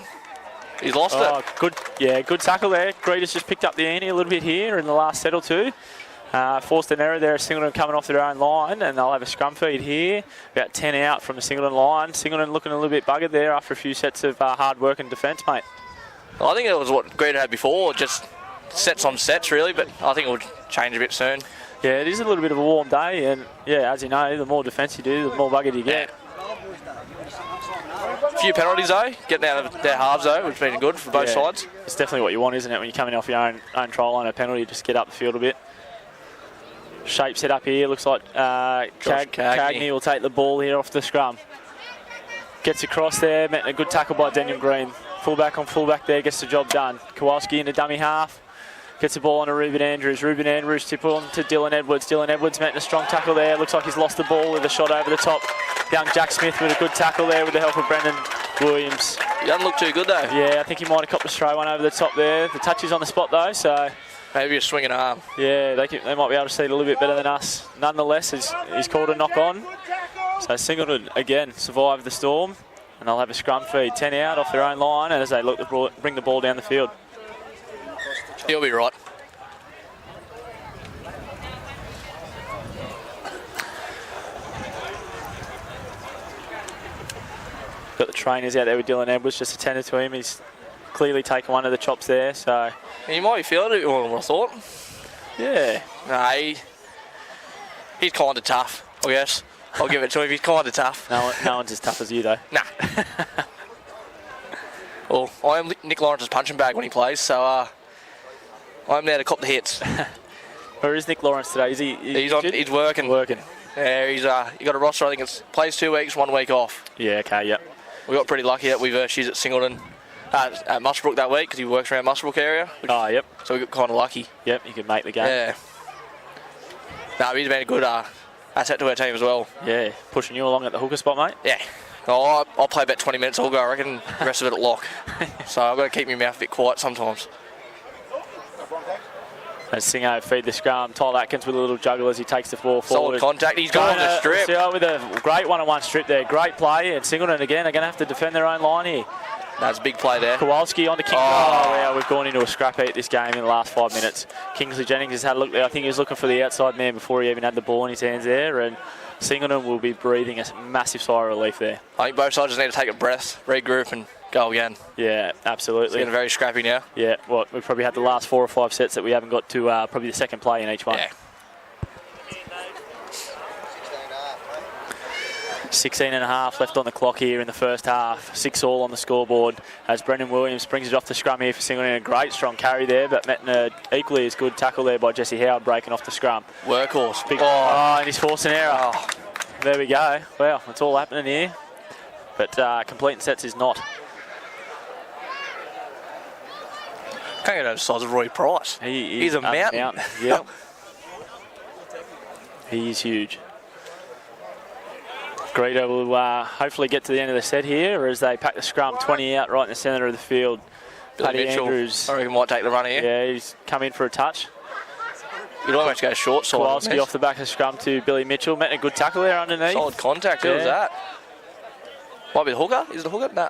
He's lost it. Good tackle there. Greta's just picked up the ante a little bit here in the last set or two. Forced an error there. Singleton coming off their own line, and they'll have a scrum feed here. About 10 out from the Singleton line. Singleton looking a little bit buggered there after a few sets of hard work and defence, mate. I think it was what Greta had before, just sets on sets really, but I think it will change a bit soon. Yeah, it is a little bit of a warm day, and yeah, as you know, the more defence you do, the more buggered you get. A few penalties though, getting out of their halves though, which has been good for both sides. It's definitely what you want, isn't it, when you're coming off your own try line, a penalty, just get up the field a bit. Shape set up here, looks like Cagney will take the ball here off the scrum. Gets across there, met a good tackle by Daniel Green. Fullback on fullback there, gets the job done. Kowalski into dummy half. Gets the ball on to Ruben Andrews. Ruben Andrews tip on to Dylan Edwards. Dylan Edwards met a strong tackle there. Looks like he's lost the ball with a shot over the top. Young Jack Smith with a good tackle there with the help of Brendan Williams. He doesn't look too good though. Yeah, I think he might have copped a stray one over the top there. The touch is on the spot though, so... Maybe a swinging arm. Yeah, they might be able to see it a little bit better than us. Nonetheless, he's called a knock on. So Singleton, again, survived the storm. And they'll have a scrum feed. 10 out off their own line, and as they look to bring the ball down the field. He'll be right. Got the trainers out there with Dylan Edwards, just attended to him. He's clearly taken one of the chops there, so... He might be feeling it, I thought. Yeah. No, he's kind of tough, I guess. I'll give it to him, he's kind of tough. No one's as tough as you, though. Nah. Well, I am Nick Lawrence's punching bag when he plays, so I'm there to cop the hits. Where is Nick Lawrence today? Is he he's working. Yeah, he got a roster, I think it's plays 2 weeks, 1 week off. Yeah, okay, yep. We got pretty lucky that we versed at Singleton at Muswellbrook that week because he works around Muswellbrook area. Yep. So we got kind of lucky. Yep, he could make the game. Yeah. No, he's been a good asset to our team as well. Yeah, pushing you along at the hooker spot, mate. Yeah. Oh, I'll play about 20 minutes, I'll go, I reckon, the rest of it at lock. So I've got to keep my mouth a bit quiet sometimes. As Singo feed the scrum, Tyler Atkins with a little juggle as he takes the ball forward. Solid contact, he's gone on the strip. With a great one-on-one strip there, great play, and Singleton again are going to have to defend their own line here. That's a big play there. Kowalski on the kick. Wow, we've gone into a scrap heat this game in the last 5 minutes. Kingsley Jennings has had a look there. I think he was looking for the outside man before he even had the ball in his hands there, and Singleton will be breathing a massive sigh of relief there. I think both sides just need to take a breath, regroup and go again. Yeah, absolutely. It's getting very scrappy now. Yeah, we've probably had the last 4 or 5 sets that we haven't got to probably the second play in each one. Yeah. 16 and a half left on the clock here in the first half. 6-all on the scoreboard as Brendan Williams brings it off the scrum here for Singleton. A great strong carry there, but met an equally as good tackle there by Jesse Howard breaking off the scrum. Workhorse. And he's forced an error. Oh. There we go. Well, it's all happening here. But completing sets is not. Can't get over the size of Roy Price. He's a mountain. Yep. He's huge. Greta will hopefully get to the end of the set here as they pack the scrum 20 out right in the centre of the field. Paddy Andrews, I reckon, might take the run here. Yeah, he's come in for a touch. You'd almost go short side. Kowalski off the back of the scrum to Billy Mitchell. Met a good tackle there underneath. Solid contact. Who was that? Might be the hooker. Is it the hooker? Nah.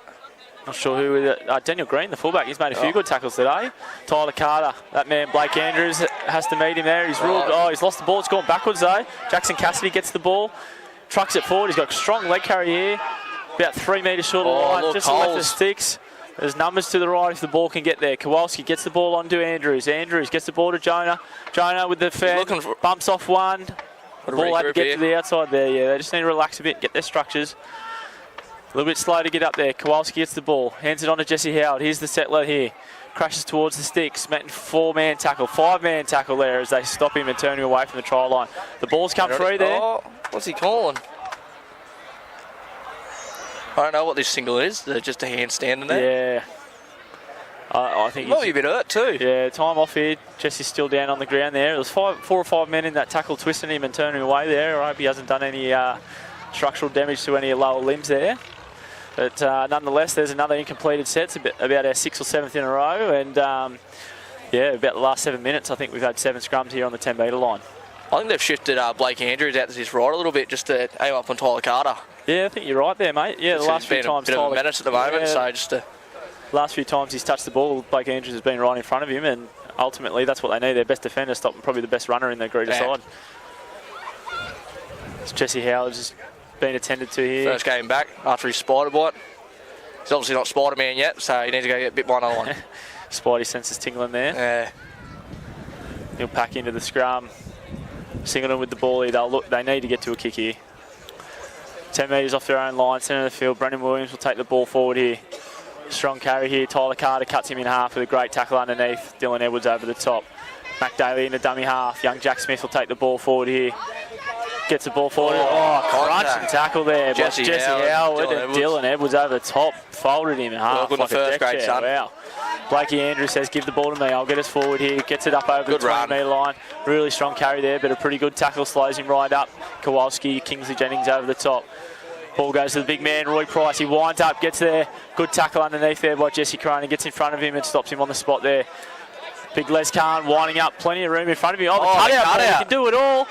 Not sure who with it. Daniel Green, the fullback. He's made a few good tackles today. Tyler Carter, that man Blake Andrews has to meet him there. He's ruled. He's lost the ball. It's gone backwards though. Jackson Cassidy gets the ball. Trucks it forward. He's got a strong leg carry here. About 3 metres short of the line. Just left the sticks. There's numbers to the right if the ball can get there. Kowalski gets the ball onto Andrews. Andrews gets the ball to Jonah. Jonah with the fan. Bumps off one. The ball had to get to the outside there. Yeah, they just need to relax a bit, get their structures. A little bit slow to get up there. Kowalski gets the ball. Hands it on to Jesse Howard. Here's the settler here. Crashes towards the sticks. Met in 4-man tackle. 5-man tackle there as they stop him and turn him away from the try line. The ball's come free there. What's he calling? I don't know what this single is. Just a handstand in there. Yeah. I think he might be a bit hurt too. Yeah, time off here. Jesse's still down on the ground there. There was 4 or 5 men in that tackle twisting him and turning him away there. I hope he hasn't done any structural damage to any lower limbs there. But nonetheless, there's another incompleted set. It's about our 6th or 7th in a row. And about the last 7 minutes, I think we've had 7 scrums here on the 10-metre line. I think they've shifted Blake Andrews out to his right a little bit just to aim up on Tyler Carter. Yeah, I think you're right there, mate. Yeah, the last few times bit of a menace at the moment, so just to... Last few times he's touched the ball, Blake Andrews has been right in front of him, and ultimately, that's what they need. Their best defender stopping probably the best runner in the Greta side. It's Jesse Howard just been attended to here. First game back after his spider bite. He's obviously not Spider-Man yet, so he needs to go get bit by another one. Spidey senses tingling there. Yeah. He'll pack into the scrum. Singleton with the ball here. They need to get to a kick here. 10 metres off their own line, centre of the field. Brendan Williams will take the ball forward here. Strong carry here. Tyler Carter cuts him in half with a great tackle underneath. Dylan Edwards over the top. Mac Daly in the dummy half. Young Jack Smith will take the ball forward here. Gets the ball forward. Crunch and tackle there. Jesse Howard and Dylan Edwards over the top. Folded him in half like a deck chair. Wow. Blakey Andrews says, give the ball to me. I'll get us forward here. Gets it up over the 20-metre line. Really strong carry there, but a pretty good tackle. Slows him right up. Kowalski, Kingsley Jennings over the top. Ball goes to the big man, Roy Price. He winds up, gets there. Good tackle underneath there by Jesse Crone. He gets in front of him and stops him on the spot there. Big Les Khan winding up. Plenty of room in front of him. The cutout. He can do it all.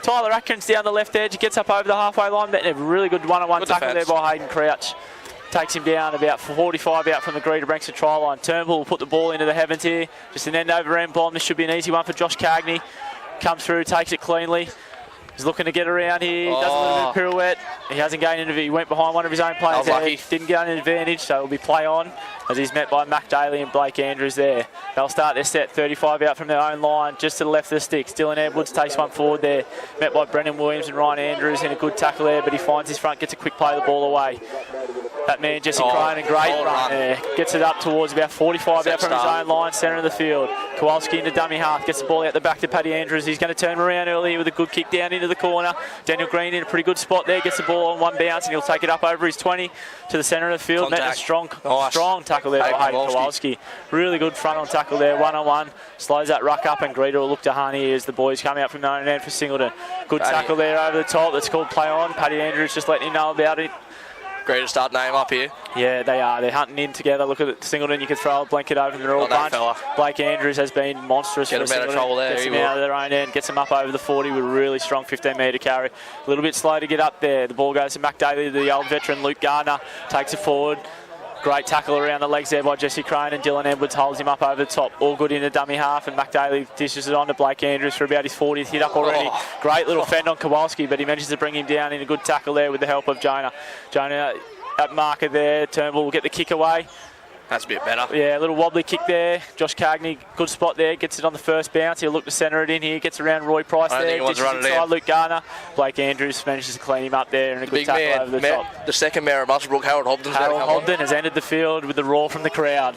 Tyler Atkins down the left edge. He gets up over the halfway line. A really good one-on-one tackle there by Hayden Crouch. Takes him down about 45 out from the Greta Branxton try line. Turnbull will put the ball into the heavens here. Just an end-over-end bomb. This should be an easy one for Josh Cagney. Comes through, takes it cleanly. He's looking to get around here. Does a little bit of pirouette. He hasn't gained into it. He went behind one of his own players there. Didn't get an advantage, so it'll be play on as he's met by Mac Daly and Blake Andrews there. They'll start their set 35 out from their own line, just to the left of the sticks. Dylan Edwards takes one forward there. Met by Brendan Williams and Ryan Andrews in a good tackle there, but he finds his front, gets a quick play of the ball away. That man, Jesse Crone, a great run there. Gets it up towards about 45 out from his own line, centre of the field. Kowalski into dummy half, gets the ball out the back to Paddy Andrews. He's going to turn around early with a good kick down into the corner. Daniel Green in a pretty good spot there, gets the ball on one bounce and he'll take it up over his 20 to the centre of the field. Met a strong tackle there by Hayden Kowalski. Really good front on tackle there, one-on-one. Slows that ruck up and Greta will look to Honey as the boys come out from their own end for Singleton. Good tackle there over the top. That's called play on. Paddy Andrews just letting him know about it. Great to start name up here. Yeah, they are. They're hunting in together. Look at it. Singleton, you can throw a blanket over them. They're all bunch. Blake Andrews has been monstrous for Singleton. Gets them out of their own end, gets them up over the 40 with a really strong 15-metre carry. A little bit slow to get up there. The ball goes to Mac Daly, the old veteran. Luke Gardner takes it forward. Great tackle around the legs there by Jesse Crone, and Dylan Edwards holds him up over the top. All good in the dummy half, and Mac Daly dishes it on to Blake Andrews for about his 40th hit up already. Great little fend on Kowalski, but he manages to bring him down in a good tackle there with the help of Jonah. Jonah at marker there. Turnbull will get the kick away. That's a bit better. Yeah, a little wobbly kick there. Josh Cagney, good spot there. Gets it on the first bounce. He'll look to centre it in here. Gets around Roy Price there. Dishes inside Luke Garner. Blake Andrews manages to clean him up there and a good tackle over the top. The second mayor of Muswellbrook, Harold Hobden has entered the field with the roar from the crowd.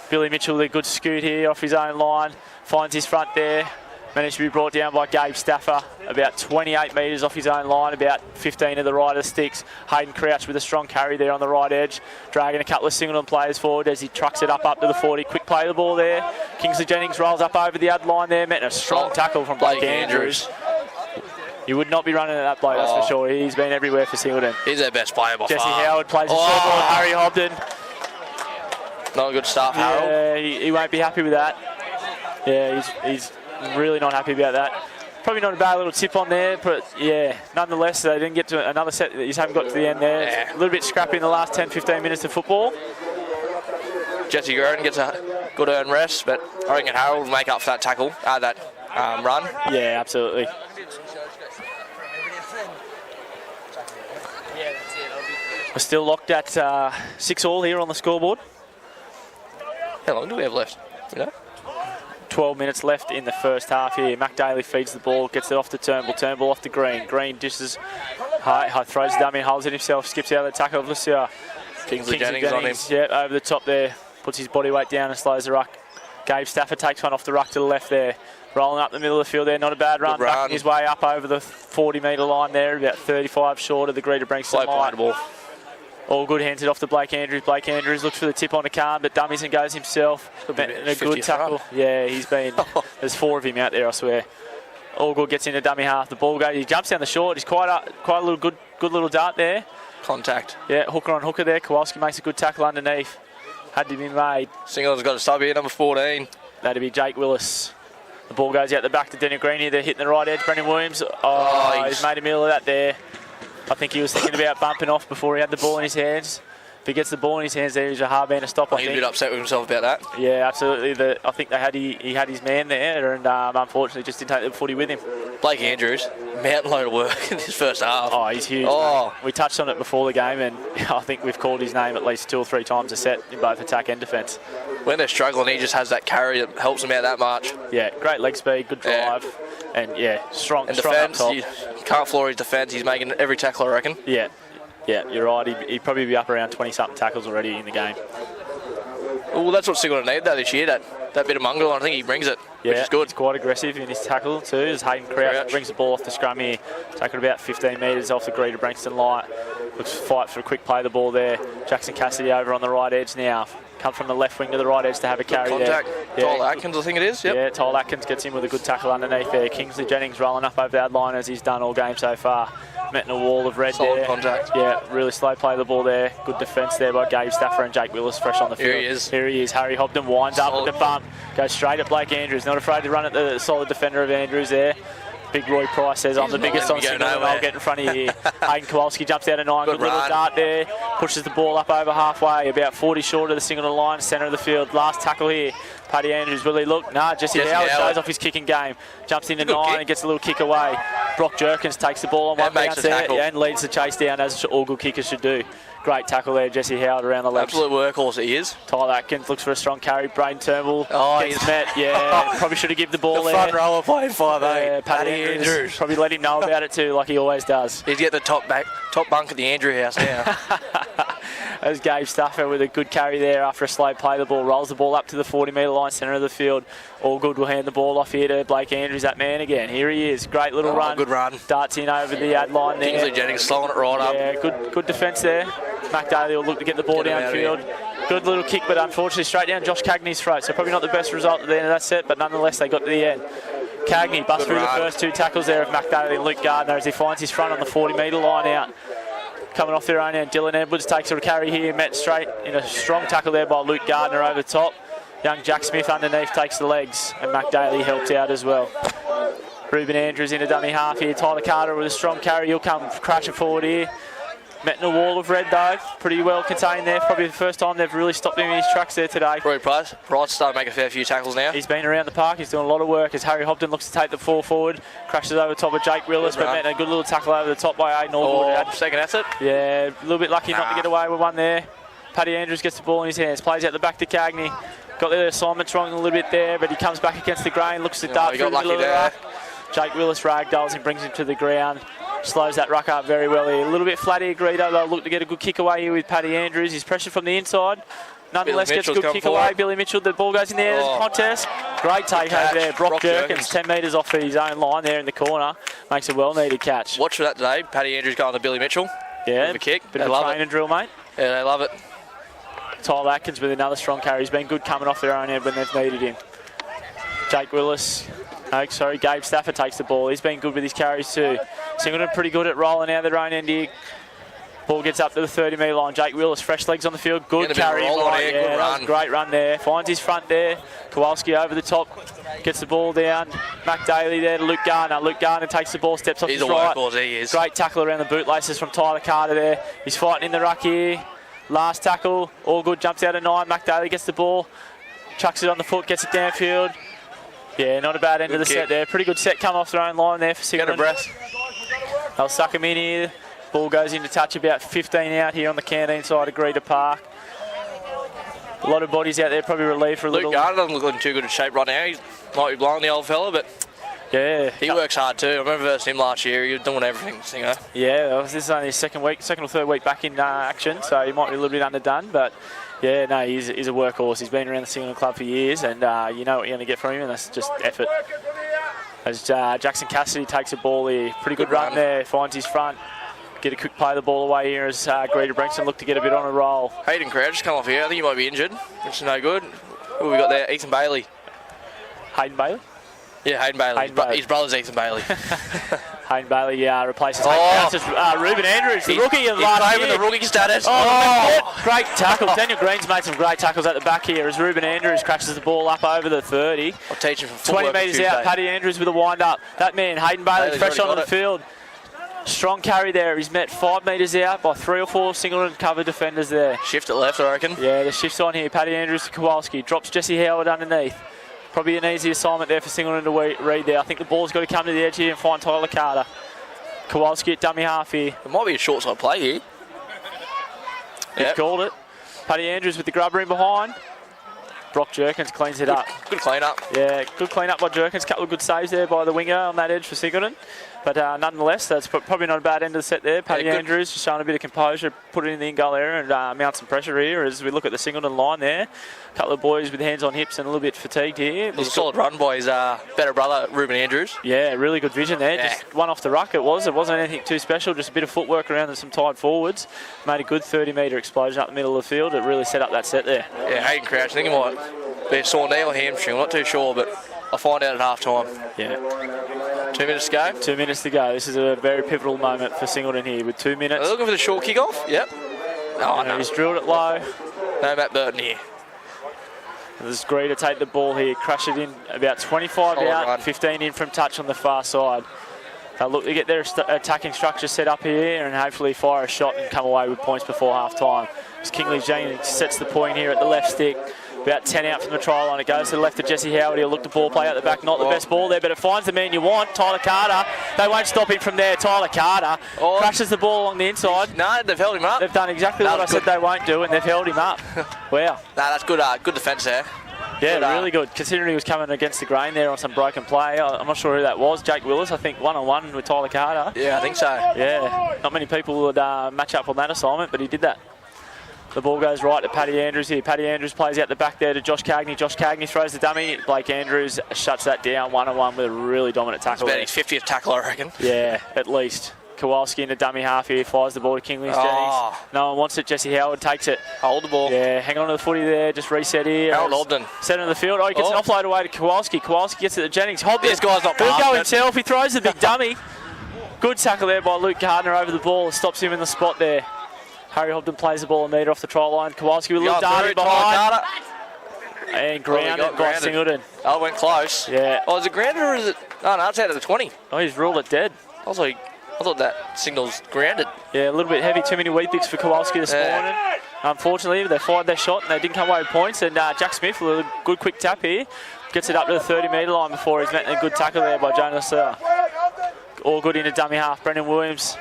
Billy Mitchell with a good scoot here off his own line. Finds his front there. Managed to be brought down by Gabe Staffer, about 28 metres off his own line, about 15 to the right of the sticks. Hayden Crouch with a strong carry there on the right edge, dragging a couple of Singleton players forward as he trucks it up to the 40. Quick play the ball there. Kingsley Jennings rolls up over the ad line there, met a strong tackle from Blake Andrews. You would not be running at that play, that's for sure. He's been everywhere for Singleton. He's their best player by far. Jesse Howard plays a short ball, Harry Hobden. Not a good start, Harold. Yeah, he won't be happy with that. Yeah, he's really not happy about that. Probably not a bad little tip on there, but yeah, nonetheless, they didn't get to another set. You haven't got to the end there. Yeah. A little bit scrappy in the last 10-15 minutes of football. Jesse Groden gets a good earned rest, but I reckon Harold will make up for that tackle, that run. Yeah, absolutely. We're still locked at 6-all here on the scoreboard. How long do we have left? You know? 12 minutes left in the first half here. Mac Daly feeds the ball, gets it off to Turnbull. Turnbull off to Green. Green dishes high, throws it dummy, holds it himself, skips out of the tackle of Lucia. Kingsley Jennings on him. Yeah, over the top there. Puts his body weight down and slows the ruck. Gabe Stafford takes one off the ruck to the left there. Rolling up the middle of the field there. Not a bad run. Backing his way up over the 40-metre line there. About 35 short of the Greta Branxton line. All good, hands it off to Blake Andrews. Blake Andrews looks for the tip on the Khan, but dummies and goes himself. And a good tackle. Yeah, he's been. There's 4 of him out there, I swear. All good, gets into dummy half. The ball goes. He jumps down the short. He's quite a little good little dart there. Contact. Yeah, hooker on hooker there. Kowalski makes a good tackle underneath. Had to be made. Singleton's got a sub here, number 14. That'd be Jake Willis. The ball goes out the back to Daniel Green here. They're hitting the right edge. Brendan Williams. He's made a meal of that there. I think he was thinking about bumping off before he had the ball in his hands. If he gets the ball in his hands there, he's a hard man to stop, I He's a think. bit upset with himself about that. Yeah, absolutely. I think he had his man there, and unfortunately just didn't take the footy with him. Blake Andrews, mountain load of work in his first half. Oh, he's huge. Oh. We touched on it before the game, and I think we've called his name at least 2 or 3 times a set in both attack and defence. When they're struggling, he just has that carry that helps him out that much. Yeah, great leg speed, good drive, and strong. And strong defence, up top. you can't floor his defence. He's making every tackle, I reckon. Yeah, you're right. He'd probably be up around 20-something tackles already in the game. Well, that's what Singleton need though this year. That bit of mongrel, I think he brings it, which is good. He's quite aggressive in his tackle too. As Hayden Crouch brings the ball off the scrum here, taking about 15 metres off the Greta Branxton line. Looks to fight for a quick play of the ball there. Jackson Cassidy over on the right edge now. Come from the left wing to the right edge to have a carry contact. there. Tyler Atkins, I think it is. Yep. Yeah, Tyler Atkins gets in with a good tackle underneath there. Kingsley Jennings rolling up over that line as he's done all game so far. Met in a wall of red Solid there. contact. Yeah, really slow play of the ball there. Good defence there by Gabe Stafford and Jake Willis fresh on the field. Here he is. Harry Hobden winds up with the bump. Goes straight at Blake Andrews. Not afraid to run at the solid defender of Andrews there. Big Roy Price says, I'm the biggest on Singleton, and I'll get in front of you here. Hayden Kowalski jumps out of 9. Good little dart there. Pushes the ball up over halfway. About 40 short of the Singleton line. Centre of the field. Last tackle here. Paddy Andrews, will he look? Nah, Jesse Howard shows off his kicking game. Jumps into 9 and gets a little kick away. Brock Jerkins takes the ball on one bounce there and leads the chase down, as all good kickers should do. Great tackle there, Jesse Howard around the legs. Absolute workhorse he is. Tyler Atkins looks for a strong carry. Braden Turnbull gets he's met. Yeah, probably should have given the ball the there. front rower playing 5'8". Yeah, Paddy Andrews. Probably let him know about it too, like he always does. He's getting the top bunk at the Andrew house now. As Gabe Stafford with a good carry there after a slow play. The ball rolls the ball up to the 40-metre line, centre of the field. All good will hand the ball off here to Blake Andrews, that man again. Here he is. Great little run. Good run. Darts in over the ad line there. Kingsley Jennings slowing it right up. Yeah, good defence there. Mac Daly will look to get the ball downfield. Good little kick, but unfortunately straight down Josh Cagney's throat. So probably not the best result at the end of that set, but nonetheless they got to the end. Cagney busts through the first 2 tackles there of Mac Daly and Luke Gardner as he finds his front on the 40-metre line out. Coming off their own end, Dylan Edwards takes a carry here, met straight in a strong tackle there by Luke Gardner over the top. Young Jack Smith underneath takes the legs, and Mac Daly helps out as well. Ruben Andrews in a dummy half here. Tyler Carter with a strong carry. He'll come crashing forward here. Met in a wall of red though. Pretty well contained there. Probably the first time they've really stopped him in his tracks there today. Roy Price starting to make a fair few tackles now. He's been around the park. He's doing a lot of work as Harry Hobden looks to take the ball forward. Crashes over the top of Jake Willis, but met a good little tackle over the top by Aiden Allwood. Second asset. Yeah, a little bit lucky not to get away with one there. Paddy Andrews gets the ball in his hands. Plays out the back to Cagney. Got the assignments wrong a little bit there, but he comes back against the grain. Looks to dart through the middle of the ruck. Jake Willis ragdolls and brings him to the ground. Slows that ruck up very well here. A little bit flat here, Greedo. They'll look to get a good kick away here with Paddy Andrews. He's pressure from the inside. Nonetheless, gets a good kick away. Billy Mitchell, the ball goes in there. There's a contest. Great take over there. Brock Jerkins, 10 metres off his own line there in the corner. Makes a well-needed catch. Watch for that today. Paddy Andrews going to Billy Mitchell. Yeah, with a kick. Bit of a training drill, mate. Yeah, they love it. Tyler Atkins with another strong carry. He's been good coming off their own end when they've needed him. Jake Willis. Gabe Stafford takes the ball. He's been good with his carries too. Singleton pretty good at rolling out their own end here. Ball gets up to the 30-metre line. Jake Willis, fresh legs on the field. Good carry. Good run. Great run there. Finds his front there. Kowalski over the top. Gets the ball down. Mac Daly there to Luke Garner. Luke Garner takes the ball, steps off his right. He's a workhorse, he is. Great tackle around the bootlaces from Tyler Carter there. He's fighting in the ruck here. Last tackle. All good. Jumps out of 9. Mac Daly gets the ball. Chucks it on the foot. Gets it downfield. Yeah, not a bad end of the set there. Pretty good set come off their own line there for Singleton. They'll suck him in here. Ball goes into touch about 15 out here on the canteen side of Greta Park. A lot of bodies out there, probably relieved for a little. Luke Gardner doesn't look in too good a shape right now. He might be blowing the old fella, but yeah, he works hard too. I remember versus him last year. He was doing everything, you know. Yeah, this is only his second or third week back in action, so he might be a little bit underdone, but yeah, no, he's a workhorse. He's been around the Singleton club for years, and you know what you're going to get from him, and that's just effort. As Jackson Cassidy takes the ball here, pretty good run there, finds his front. Get a quick play of the ball away here as Greta Branxton look to get a bit on a roll. Hayden Crouch come off here. I think he might be injured, which is no good. Who have we got there? Ethan Bailey. Hayden Bailey? Yeah, Hayden Bailey. His brother's Ethan Bailey. Hayden Bailey replaces Ruben Andrews, the rookie of last year. The rookie status. Great tackle. Daniel Green's made some great tackles at the back here as Ruben Andrews crashes the ball up over the 30. I'll teach him from 20 metres out, Paddy Andrews with a wind up. That man, Hayden Bailey, fresh onto the field. Strong carry there. He's met 5 metres out by 3 or 4 Singleton cover defenders there. Shift at left, I reckon. Yeah, the shift's on here. Paddy Andrews to Kowalski. Drops Jesse Howard underneath. Probably an easy assignment there for Singleton to read there. I think the ball's got to come to the edge here and find Tyler Carter. Kowalski at dummy half here. It might be a short side play here. He's called it. Paddy Andrews with the grubber in behind. Brock Jerkins cleans it up. Good clean up. Yeah, good clean up by Jerkins. Couple of good saves there by the winger on that edge for Singleton. But nonetheless, that's probably not a bad end of the set there. Paddy Andrews just showing a bit of composure, put it in the in-goal area and mount some pressure here as we look at the Singleton line there. A couple of boys with hands on hips and a little bit fatigued here. It was a solid run by his better brother, Ruben Andrews. Yeah, really good vision there. Yeah. Just one off the ruck it was. It wasn't anything too special, just a bit of footwork around some tied forwards. Made a good 30-metre explosion up the middle of the field. It really set up that set there. Yeah, Hayden Crouch, I think it might be a sore knee or hamstring. I'm not too sure, but I'll find out at half-time. Yeah. 2 minutes to go. 2 minutes to go. This is a very pivotal moment for Singleton here with 2 minutes. Are they looking for the short kick-off? Yep. Oh, no. He's drilled it low. No Matt Burton here. This is Greta take the ball here, crush it in about 25 Solid out, run. 15 in from touch on the far side. They'll look to get their attacking structure set up here and hopefully fire a shot and come away with points before half-time. As Kingley Jennings sets the point here at the left stick. About 10 out from the try line. It goes to the left of Jesse Howard. He'll look the ball play out the back. Not the best ball there, but it finds the man you want, Tyler Carter. They won't stop him from there. Tyler Carter crushes the ball along the inside. No, they've held him up. They've done exactly what I said they won't do, and they've held him up. Wow. No, that's good. Good defence there. Yeah, really good. Considering he was coming against the grain there on some broken play. I'm not sure who that was. Jake Willis, I think, one-on-one with Tyler Carter. Yeah, I think so. Yeah, not many people would match up on that assignment, but he did that. The ball goes right to Paddy Andrews here. Paddy Andrews plays out the back there to Josh Cagney. Josh Cagney throws the dummy. Blake Andrews shuts that down one-on-one with a really dominant tackle. It's about his 50th tackle, I reckon. Yeah, at least. Kowalski in the dummy half here, fires the ball to Kingley Jennings. No one wants it. Jesse Howard takes it. Hold the ball. Yeah, hang on to the footy there. Just reset here. Harold Ogden. Centre of the field. Oh, he gets an offload away to Kowalski. Kowalski gets it to Jennings. This guy's not He'll passing go it. himself. He throws the big dummy. Good tackle there by Luke Gardner over the ball. Stops him in the spot there. Harry Hobden plays the ball a metre off the try line. Kowalski with Luke Gardner behind. And grounded by Singleton. Oh, it went close. Yeah. Oh, is it grounded or is it... Oh, no, it's out of the 20. Oh, he's ruled it dead. I thought that signal's grounded. Yeah, a little bit heavy. Too many wheat bix for Kowalski this morning. Unfortunately, they fired their shot and they didn't come away with points. And Jack Smith with a good quick tap here. Gets it up to the 30-metre line before he's met a good tackle there by Jonas. All good into dummy half. Brendan Williams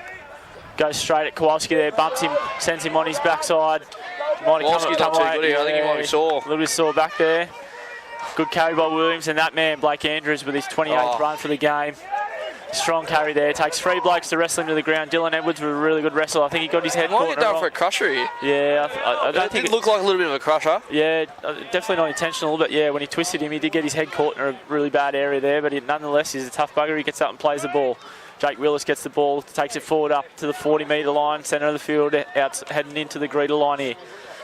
goes straight at Kowalski there. Bumps him, sends him on his backside. Kowalski's not too good here. I think he might be sore. A little bit sore back there. Good carry by Williams. And that man, Blake Andrews, with his 28th run for the game. Strong carry there. Takes 3 blokes to wrestle him to the ground. Dylan Edwards with a really good wrestle. I think he got his head caught. Might get done for a crusher here. Yeah, I don't think it looked like a little bit of a crusher. Yeah, definitely not intentional, but yeah, when he twisted him, he did get his head caught in a really bad area there, but nonetheless, he's a tough bugger. He gets up and plays the ball. Jake Willis gets the ball, takes it forward up to the 40-metre line, centre of the field, out heading into the Greta line here.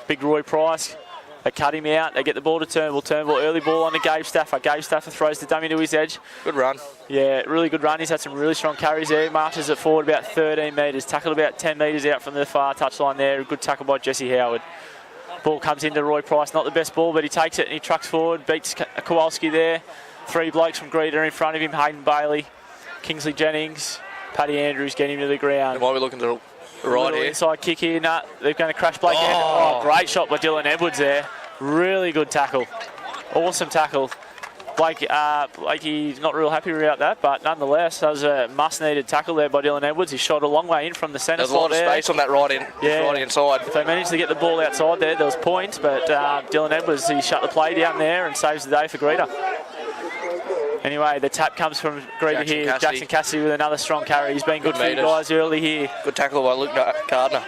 Big Roy Price. They cut him out. They get the ball to Turnbull. Turnbull early ball on to Gabe Stafford. Gabe Stafford throws the dummy to his edge. Good run. Yeah, really good run. He's had some really strong carries there. Marches it forward about 13 metres. Tackled about 10 metres out from the far touchline there. A good tackle by Jesse Howard. Ball comes into Roy Price. Not the best ball, but he takes it and he trucks forward. Beats Kowalski there. 3 blokes from Greta in front of him. Hayden Bailey, Kingsley Jennings, Paddy Andrews get him to the ground. They might be looking to the right here. Inside kick here. No, they're going to crash Blake. Great shot by Dylan Edwards there. Really good tackle. Awesome tackle. Blakey's not real happy about that, but nonetheless, that was a must-needed tackle there by Dylan Edwards. He shot a long way in from the centre. There's a lot of space on that right inside. If they managed to get the ball outside there was points, but Dylan Edwards, he shut the play down there and saves the day for Greta. Anyway, the tap comes from Greta here. Jackson Cassidy with another strong carry. He's been good for you guys early here. Good tackle by Luke Gardner.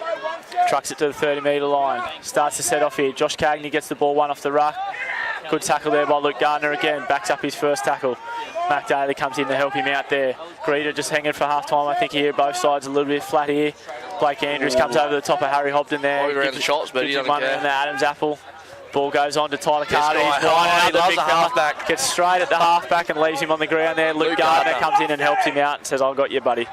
Trucks it to the 30-metre line. Starts to set off here. Josh Cagney gets the ball one off the ruck. Good tackle there by Luke Gardner again. Backs up his first tackle. Mac Daly comes in to help him out there. Greta just hanging for half-time, I think, here. Both sides a little bit flat here. Blake Andrews comes over the top of Harry Hobden there. Might be around the shots, but he doesn't care. And the Adams apple. Ball goes on to Tyler Carter. He loves the halfback. Gets straight at the halfback and leaves him on the ground there. Luke Gardner comes in and helps him out and says, "I've got you, buddy."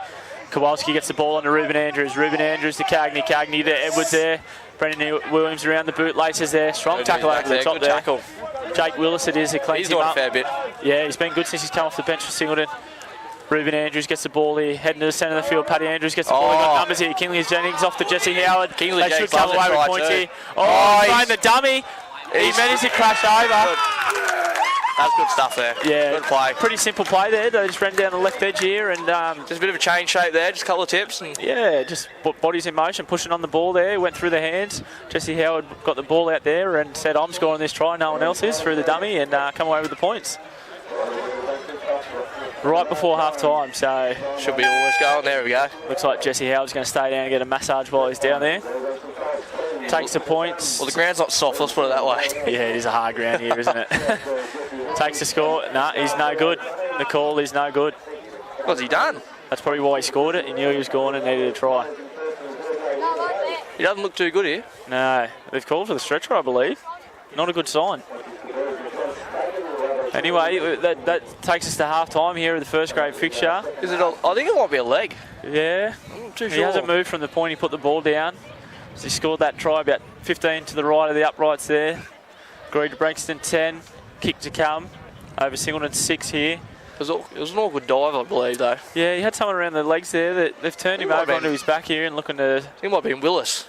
Kowalski gets the ball on to Ruben Andrews. Ruben Andrews to Cagney. Cagney to Edwards there. Brendan Williams around the bootlaces there. Strong tackle over the top there. Jake Willis it is. He cleans him up. He's doing a fair bit. Yeah, he's been good since he's come off the bench for Singleton. Ruben Andrews gets the ball here, heading to the centre of the field. Paddy Andrews gets the ball. He got numbers here. Kingsley Jennings off to Jesse Howard. They should come away with points here. He's throwing the dummy. He managed to crash over. That's good stuff there. Yeah, good play. Pretty simple play there. They just ran down the left edge here and just a bit of a change shape there. Just a couple of tips. And yeah, just put bodies in motion, pushing on the ball there. Went through the hands. Jesse Howard got the ball out there and said, "I'm scoring this try. No one else is." Through the dummy and come away with the points. Right before half time, so should be almost going. There we go. Looks like Jesse Howard's going to stay down and get a massage while he's down there. Takes the points. Well, the ground's not soft, let's put it that way. Yeah, it is a hard ground here, isn't it? Takes the score. Nah, he's no good. The call is no good. What's he done? That's probably why he scored it. He knew he was gone and needed a try. He doesn't look too good here. No, they've called for the stretcher, I believe. Not a good sign. Anyway, that takes us to half time here of the first grade fixture. Is it? I think it might be a leg. Yeah. I'm not too sure. He hasn't moved from the point he put the ball down. So he scored that try about 15 to the right of the uprights there. Greta Branxton 10, kick to come. Over Singleton 6 here. It was an awkward dive, I believe, though. Yeah, he had someone around the legs there. That they've turned him over onto his back here and looking to... He might be in Willis.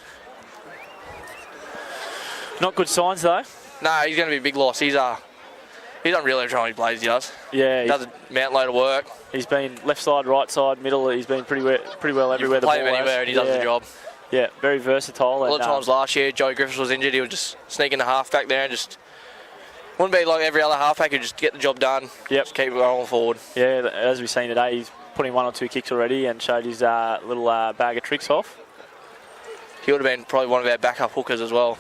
Not good signs, though. No, he's going to be a big loss. He doesn't really try when he plays, he does. Yeah. He does a mountain load of work. He's been left side, right side, middle. He's been pretty well everywhere. You can play him anywhere and he does the job. Yeah, very versatile. A lot of times last year, Joey Griffiths was injured. He would just sneak in the halfback there and just... Wouldn't be like every other halfback, he'd just get the job done. Yep. Just keep rolling forward. Yeah, as we've seen today, he's put in 1 or 2 kicks already and showed his little bag of tricks off. He would have been probably one of our backup hookers as well.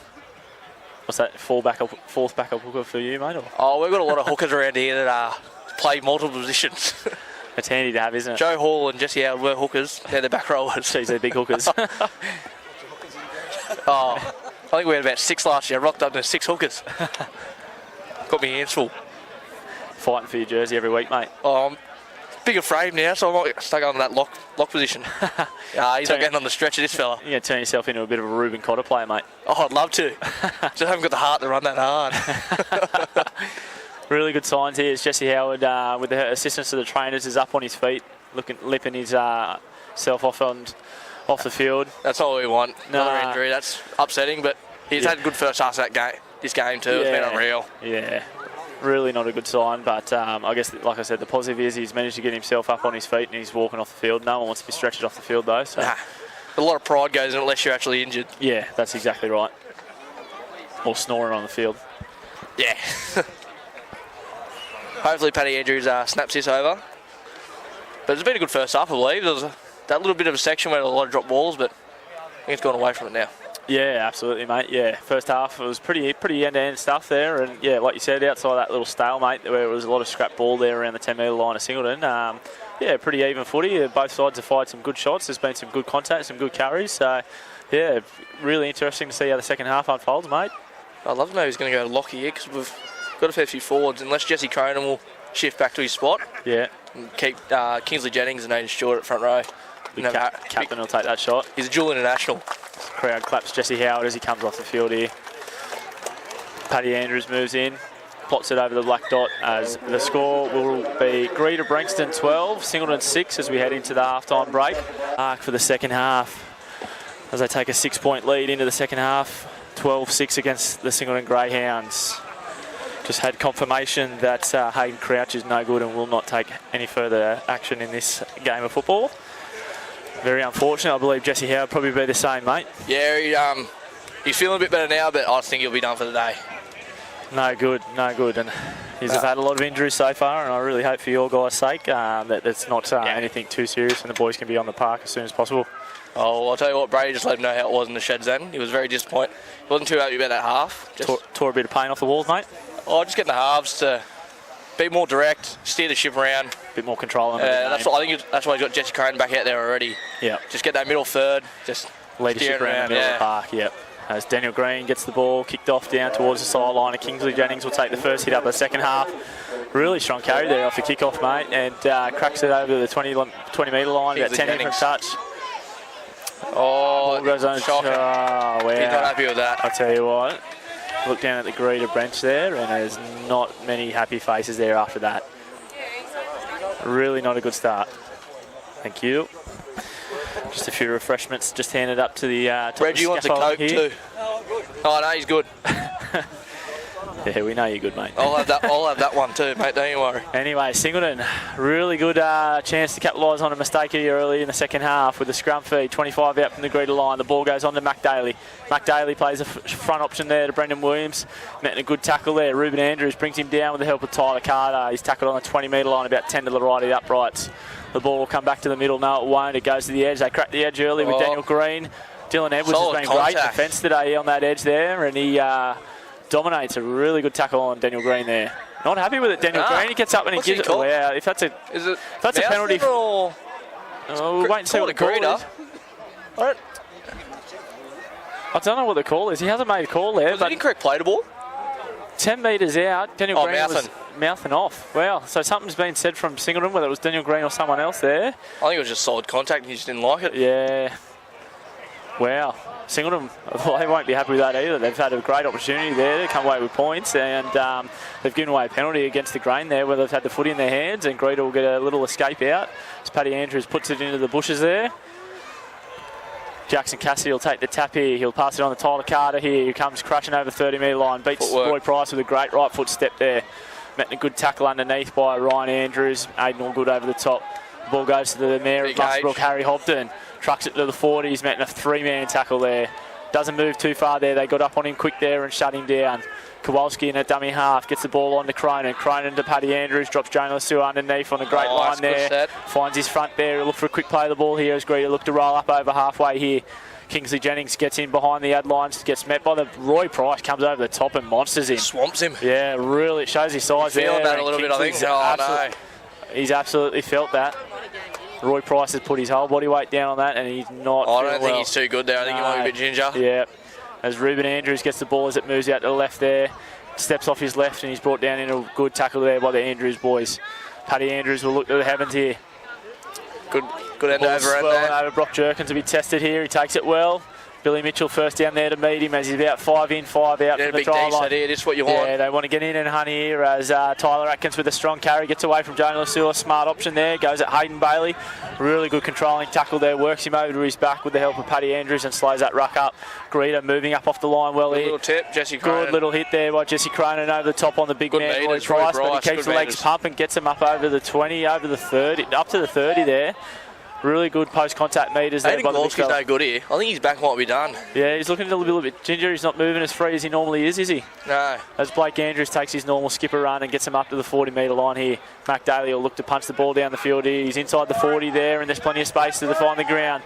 What's that, fourth backup hooker for you, mate? Or? Oh, we've got a lot of hookers around here that play multiple positions. It's handy to have, isn't it? Joe Hall and Jesse Howard were hookers. They're the back rowers. Jeez, they're big hookers. Oh, I think we had about 6 last year. I rocked up to 6 hookers. Got me hands full. Fighting for your jersey every week, mate. Oh, I'm bigger frame now, so I might start going to that lock position. He's not getting on the stretcher, this fella. You're going to turn yourself into a bit of a Ruben Cotter player, mate. Oh, I'd love to. Just haven't got the heart to run that hard. Really good signs here. It's Jesse Howard, with the assistance of the trainers, is up on his feet, lipping his self off the field. That's all we want. Another injury. That's upsetting, but he's had a good first half of this game too. It's been unreal. Yeah, really not a good sign. But I guess, like I said, the positive is he's managed to get himself up on his feet and he's walking off the field. No one wants to be stretched off the field though. So a lot of pride goes in unless you're actually injured. Yeah, that's exactly right. Or snoring on the field. Yeah. Hopefully Paddy Andrews snaps this over. But it's been a good first half, I believe. There was that little bit of a section where there was a lot of drop balls, but I think it's gone away from it now. Yeah, absolutely, mate. Yeah, first half it was pretty end-to-end stuff there, and yeah, like you said, outside that little stalemate where there was a lot of scrap ball there around the 10-metre line of Singleton. Yeah, pretty even footy. Both sides have fired some good shots. There's been some good contact, some good carries. So yeah, really interesting to see how the second half unfolds, mate. I'd love to know who's going to go to lock here because we've got a fair few forwards, unless Jesse Cronin will shift back to his spot. Yeah. And keep Kingsley Jennings and Aidan Stewart at front row. The captain will take that shot. He's a dual international. Crowd claps Jesse Howard as he comes off the field here. Paddy Andrews moves in, plots it over the black dot as the score will be Greta Branxton 12, Singleton 6 as we head into the halftime break. For the second half as they take a 6-point lead into the second half, 12-6 against the Singleton Greyhounds. Just had confirmation that Hayden Crouch is no good and will not take any further action in this game of football. Very unfortunate. I believe Jesse Howard probably be the same, mate. Yeah, he's feeling a bit better now, but I think he'll be done for the day. No good. And he's had a lot of injuries so far, and I really hope for your guys' sake that it's not anything too serious and the boys can be on the park as soon as possible. Oh, well, I'll tell you what, Brady just let him know how it was in the sheds then. He was very disappointed. He wasn't too happy about that half. Tore a bit of paint off the walls, mate? Oh, just getting the halves to be more direct, steer the ship around. A bit more control. That's why he's got Jesse Cronin back out there already. Yeah. Just get that middle third, just leadership around the middle of the park, yep. As Daniel Green gets the ball kicked off down towards the sideline, and Kingsley Jennings will take the first hit up of the second half. Really strong carry there off the kick-off, mate, and cracks it over the 20-metre line, about 10 in from touch. Oh, goes on. Shocking. Oh, wow. He's not happy with that. I tell you what, look down at the Greta bench there, and there's not many happy faces there after that. Really not a good start. Thank you. Just a few refreshments just handed up to the top Reggie wants a Coke here. too. Oh, no, he's good. Yeah, we know you're good, mate. I'll have that one too, mate. Don't you worry. Anyway, Singleton, really good chance to capitalise on a mistake here early in the second half with the scrum feed, 25 out from the Greta line. The ball goes on to Mac Daly. Mac Daly plays a front option there to Brendan Williams. Met a good tackle there. Ruben Andrews brings him down with the help of Tyler Carter. He's tackled on the 20-metre line, about 10 to the right of the uprights. The ball will come back to the middle. No, it won't. It goes to the edge. They crack the edge early with Daniel Green. Dylan Edwards has been great defence today on that edge there, and he dominates. A really good tackle on Daniel Green there. Not happy with it, Daniel Green. He gets up and he gives it away. If that's a penalty, or we'll wait and see what the call is. I don't know what the call is. He hasn't made a call there. Was it incorrect play the ball? 10 metres out, Daniel Green mouthing. was mouthing off. Wow, so something's been said from Singleton, whether it was Daniel Green or someone else there. I think it was just solid contact and he just didn't like it. Yeah. Wow. Singleton, well, they won't be happy with that either. They've had a great opportunity there to come away with points, and they've given away a penalty against the Grain there where they've had the footy in their hands, and Greta will get a little escape out as Paddy Andrews puts it into the bushes there. Jackson Cassidy will take the tap here. He'll pass it on to Tyler Carter here. He comes crashing over the 30-metre line. Beats Roy Price with a great right foot step there. Met a good tackle underneath by Ryan Andrews. Aiden Allgood over the top. The ball goes to the Mayor of Musselbrook, Harry Hobden. Trucks it to the 40. He's met a three-man tackle there. Doesn't move too far there. They got up on him quick there and shut him down. Kowalski in a dummy half. Gets the ball on to Cronin. Cronin to Paddy Andrews. Drops Jonah Lasua underneath on a great line there. Finds his front there. He'll look for a quick play of the ball here as Greta look to roll up over halfway here. Kingsley Jennings gets in behind the ad lines. Gets met by the Roy Price. Comes over the top and monsters him. Swamps him. Yeah, really. It shows his size there. Feeling that a little bit, I think. He's absolutely felt that. Roy Price has put his whole body weight down on that, and he's not. I don't think he's too good there. I think he might be a bit ginger. Yeah. As Ruben Andrews gets the ball as it moves out to the left there, steps off his left, and he's brought down in a good tackle there by the Andrews boys. Paddy Andrews will look to the heavens here. Good end over end there. Over Brock Jerkins to be tested here. He takes it well. Billy Mitchell first down there to meet him as he's about 5 in, 5 out from the try line. Here. This is what you want. Yeah, they want to get in and hunt here as Tyler Atkins with a strong carry gets away from Jonah Lasua. Smart option there. Goes at Hayden Bailey. Really good controlling tackle there. Works him over to his back with the help of Paddy Andrews and slows that ruck up. Greta moving up off the line well here. Little tip, Jesse Cronin. Good little hit there by Jesse Cronin over the top on the big man, Roy Price, but he keeps the legs pumping, gets him up over the 20, over the 30, up to the 30 there. Really good post-contact meters there by the big fella. No good here. I think his back might be done. Yeah, he's looking a little bit ginger. He's not moving as free as he normally is he? No. As Blake Andrews takes his normal skipper run and gets him up to the 40-metre line here. Mac Daly will look to punch the ball down the field here. He's inside the 40 there, and there's plenty of space to define the ground.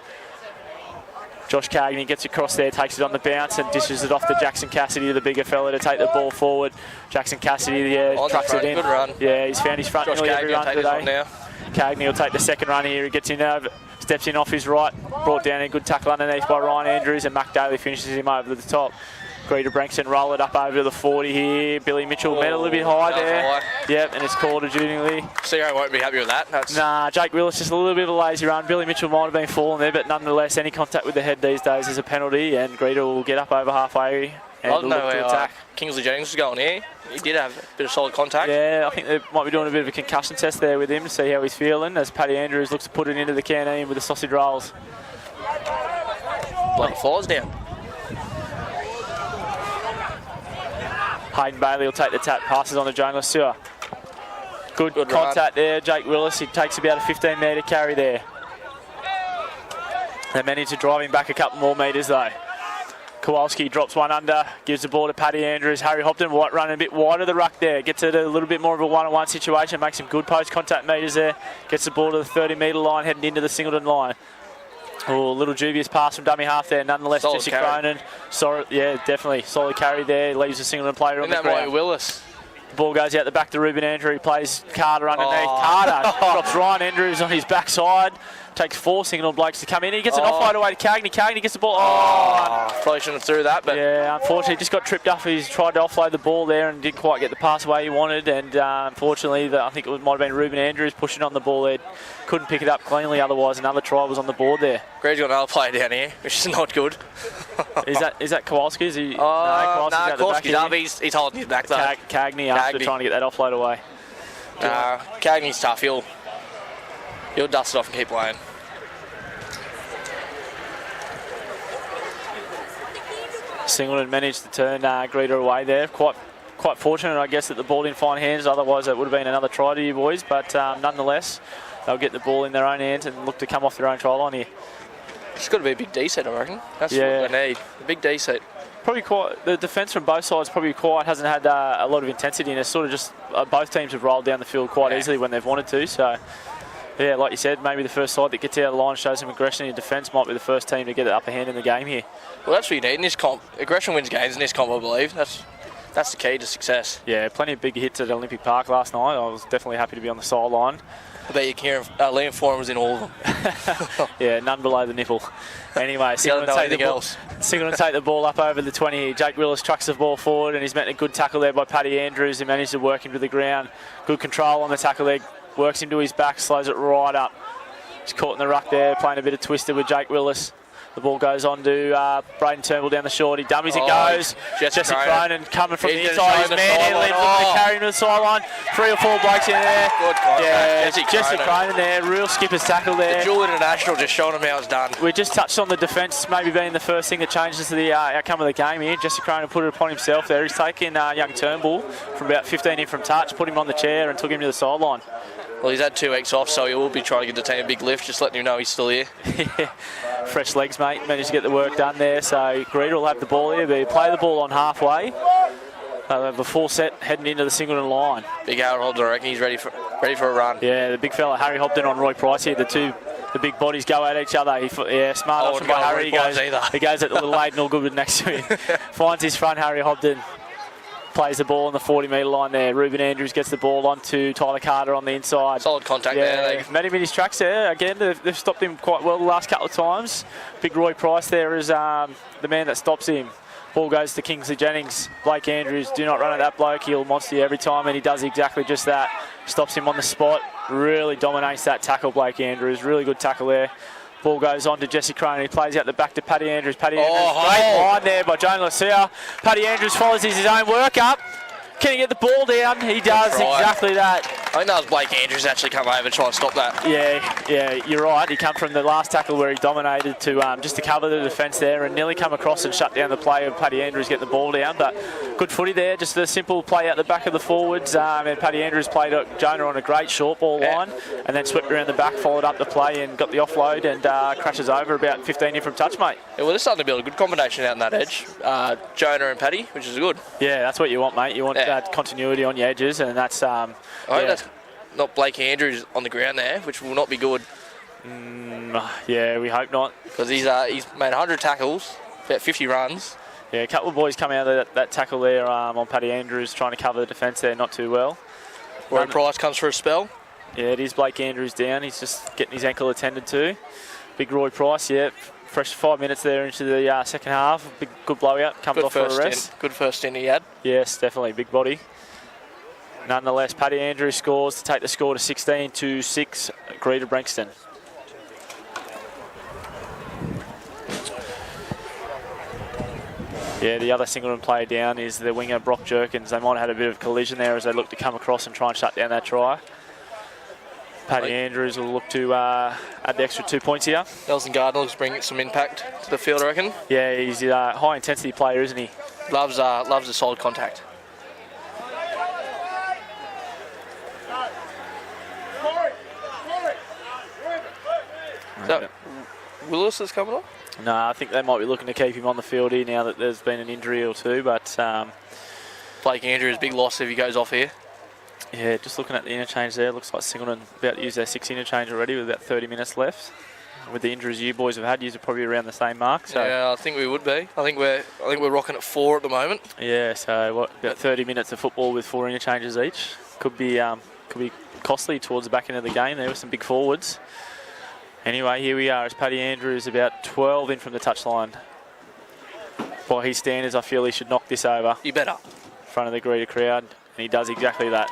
Josh Cagney gets across there, takes it on the bounce and dishes it off to Jackson Cassidy, the bigger fella, to take the ball forward. Jackson Cassidy, trucks it in. Good run. Yeah, he's found his front nearly every run today. Cagney will take the second run here. He gets in over, steps in off his right, brought down a good tackle underneath by Ryan Andrews, and Mac Daly finishes him over the top. Greta Branxton roll it up over to the 40 here. Billy Mitchell met a little bit high there. Yep, and it's called adjudicatingly. CEO won't be happy with that. Nah, Jake Willis just a little bit of a lazy run. Billy Mitchell might have been falling there, but nonetheless, any contact with the head these days is a penalty, and Greta will get up over halfway and look to attack. Kingsley Jennings was going here. He did have a bit of solid contact. Yeah, I think they might be doing a bit of a concussion test there with him to see how he's feeling, as Paddy Andrews looks to put it into the canteen with the sausage rolls. Bloody falls down. Hayden Bailey will take the tap, passes on to Jonah Lasua. Good contact run there, Jake Willis. He takes about a 15-metre carry there. They managed to drive him back a couple more metres though. Kowalski drops one under, gives the ball to Paddy Andrews. Harry Hopton running a bit wider the ruck there. Gets it a little bit more of a one-on-one situation, makes some good post-contact metres there. Gets the ball to the 30-metre line, heading into the Singleton line. Oh, a little dubious pass from dummy half there. Nonetheless, Jesse Cronin. Sorry, yeah, definitely. Solid carry there. Leaves the Singleton player on the ground. That might Willis. The ball goes out the back to Ruben Andrews. He plays Carter underneath. Carter drops Ryan Andrews on his backside. Takes 4 Singleton blokes to come in. He gets an offload away to Cagney. Cagney gets the ball. Probably shouldn't have threw that, but yeah, unfortunately, just got tripped up. He's tried to offload the ball there and didn't quite get the pass away he wanted. And unfortunately, I think it might have been Ruben Andrews pushing on the ball there. Couldn't pick it up cleanly. Otherwise, another try was on the board there. Greg's got another player down here, which is not good. Is that Kowalski? Is he? No, Kowalski's up. He's holding his back though. Cagney after trying to get that offload away. Cagney's tough. He'll dust it off and keep playing. Singleton managed to turn Greta away there. Quite fortunate, I guess, that the ball didn't find hands. Otherwise, it would have been another try to you boys. But nonetheless, they'll get the ball in their own hands and look to come off their own try line here. It's got to be a big D set, I reckon. That's what they need. A big D set. Probably quite. The defence from both sides hasn't had a lot of intensity, and it's sort of just both teams have rolled down the field quite easily when they've wanted to. So, yeah, like you said, maybe the first side that gets out of the line, shows some aggression in defence, might be the first team to get the upper hand in the game here. Well, that's what you need in this comp. Aggression wins games in this comp, I believe. That's the key to success. Yeah, plenty of big hits at Olympic Park last night. I was definitely happy to be on the sideline. I bet Liam Foran was in all of them. Yeah, none below the nipple. Anyway, Singleton take the ball up over the 20. Jake Willis trucks the ball forward, and he's met a good tackle there by Paddy Andrews, who managed to work him to the ground. Good control on the tackle there, works him to his back, slows it right up. He's caught in the ruck there, playing a bit of twister with Jake Willis. The ball goes on to Braden Turnbull down the short. He dummies, it goes. Jesse Cronin coming from the inside. His man leaves to carry him to the sideline. 3 or 4 blokes in there. Good contact. Yeah, Jesse Cronin there. Real skipper's tackle there. The dual international just showing him how it's done. We just touched on the defence maybe being the first thing that changes to the outcome of the game here. Jesse Cronin put it upon himself there. He's taken young Turnbull from about 15 in from touch, put him on the chair and took him to the sideline. Well, he's had 2 weeks off, so he will be trying to give the team a big lift, just letting him know he's still here. Fresh legs, mate. Managed to get the work done there. So Greta will have the ball here, but he'll play the ball on halfway. They'll have a full set heading into the Singleton line. Big Harry Hobden, I reckon he's ready for a run. Yeah, the big fella Harry Hobden on Roy Price here. The big bodies go at each other. Smart option by Harry. He goes at the little Aiden Allgood next to him. Finds his front, Harry Hobden. Plays the ball on the 40-metre line there. Ruben Andrews gets the ball onto Tyler Carter on the inside. Solid contact there. They've met him in his tracks there. Again, they've stopped him quite well the last couple of times. Big Roy Price there is the man that stops him. Ball goes to Kingsley Jennings. Blake Andrews, do not run at that bloke. He'll monster you every time, and he does exactly just that. Stops him on the spot. Really dominates that tackle, Blake Andrews. Really good tackle there. Ball goes on to Jesse Cronin. He plays out the back to Paddy Andrews. Great line there by Jonah Lucia. Paddy Andrews follows his own work up. Can he get the ball down? He does exactly that. I think that was Blake Andrews actually come over and try and stop that. Yeah, you're right. He come from the last tackle where he dominated to just to cover the defence there and nearly come across and shut down the play of Paddy Andrews getting the ball down. But good footy there. Just a simple play out the back of the forwards. And Paddy Andrews played Jonah on a great short ball line and then swept around the back, followed up the play and got the offload and crashes over about 15 in from touch, mate. Yeah, well, they're starting to build a good combination out on that edge. Jonah and Paddy, which is good. Yeah, that's what you want, mate. You want that continuity on your edges, and that's... I hope that's not Blake Andrews on the ground there, which will not be good. Yeah, we hope not. Because he's made 100 tackles, about 50 runs. Yeah, a couple of boys coming out of that tackle there on Paddy Andrews, trying to cover the defence there, not too well. Roy Price comes for a spell. Yeah, it is Blake Andrews down. He's just getting his ankle attended to. Big Roy Price, fresh 5 minutes there into the second half. Big good blowout, comes off for a rest. Good first stint he had. Yes, definitely, big body. Nonetheless, Paddy Andrews scores to take the score to 16-6, Greta Branxton. Yeah, the other Singleton player down is the winger Brock Jerkins. They might have had a bit of collision there as they look to come across and try and shut down that try. Paddy Andrews will look to add the extra 2 points here. Nelson Gardner looks bringing some impact to the field, I reckon. Yeah, he's a high-intensity player, isn't he? Loves a solid contact. Is that Willis is coming on? No, I think they might be looking to keep him on the field here now that there's been an injury or two, but... Blake Andrews, big loss if he goes off here. Yeah, just looking at the interchange there, looks like Singleton about to use their 6 interchange already with about 30 minutes left. With the injuries you boys have had, you're probably around the same mark. So. Yeah, I think we would be. I think we're rocking at 4 at the moment. Yeah, so about 30 minutes of football with 4 interchanges each. Could be costly towards the back end of the game there with some big forwards. Anyway, here we are as Paddy Andrews about 12 in from the touchline. By his standards, I feel he should knock this over. You better. In front of the Greta crowd, and he does exactly that.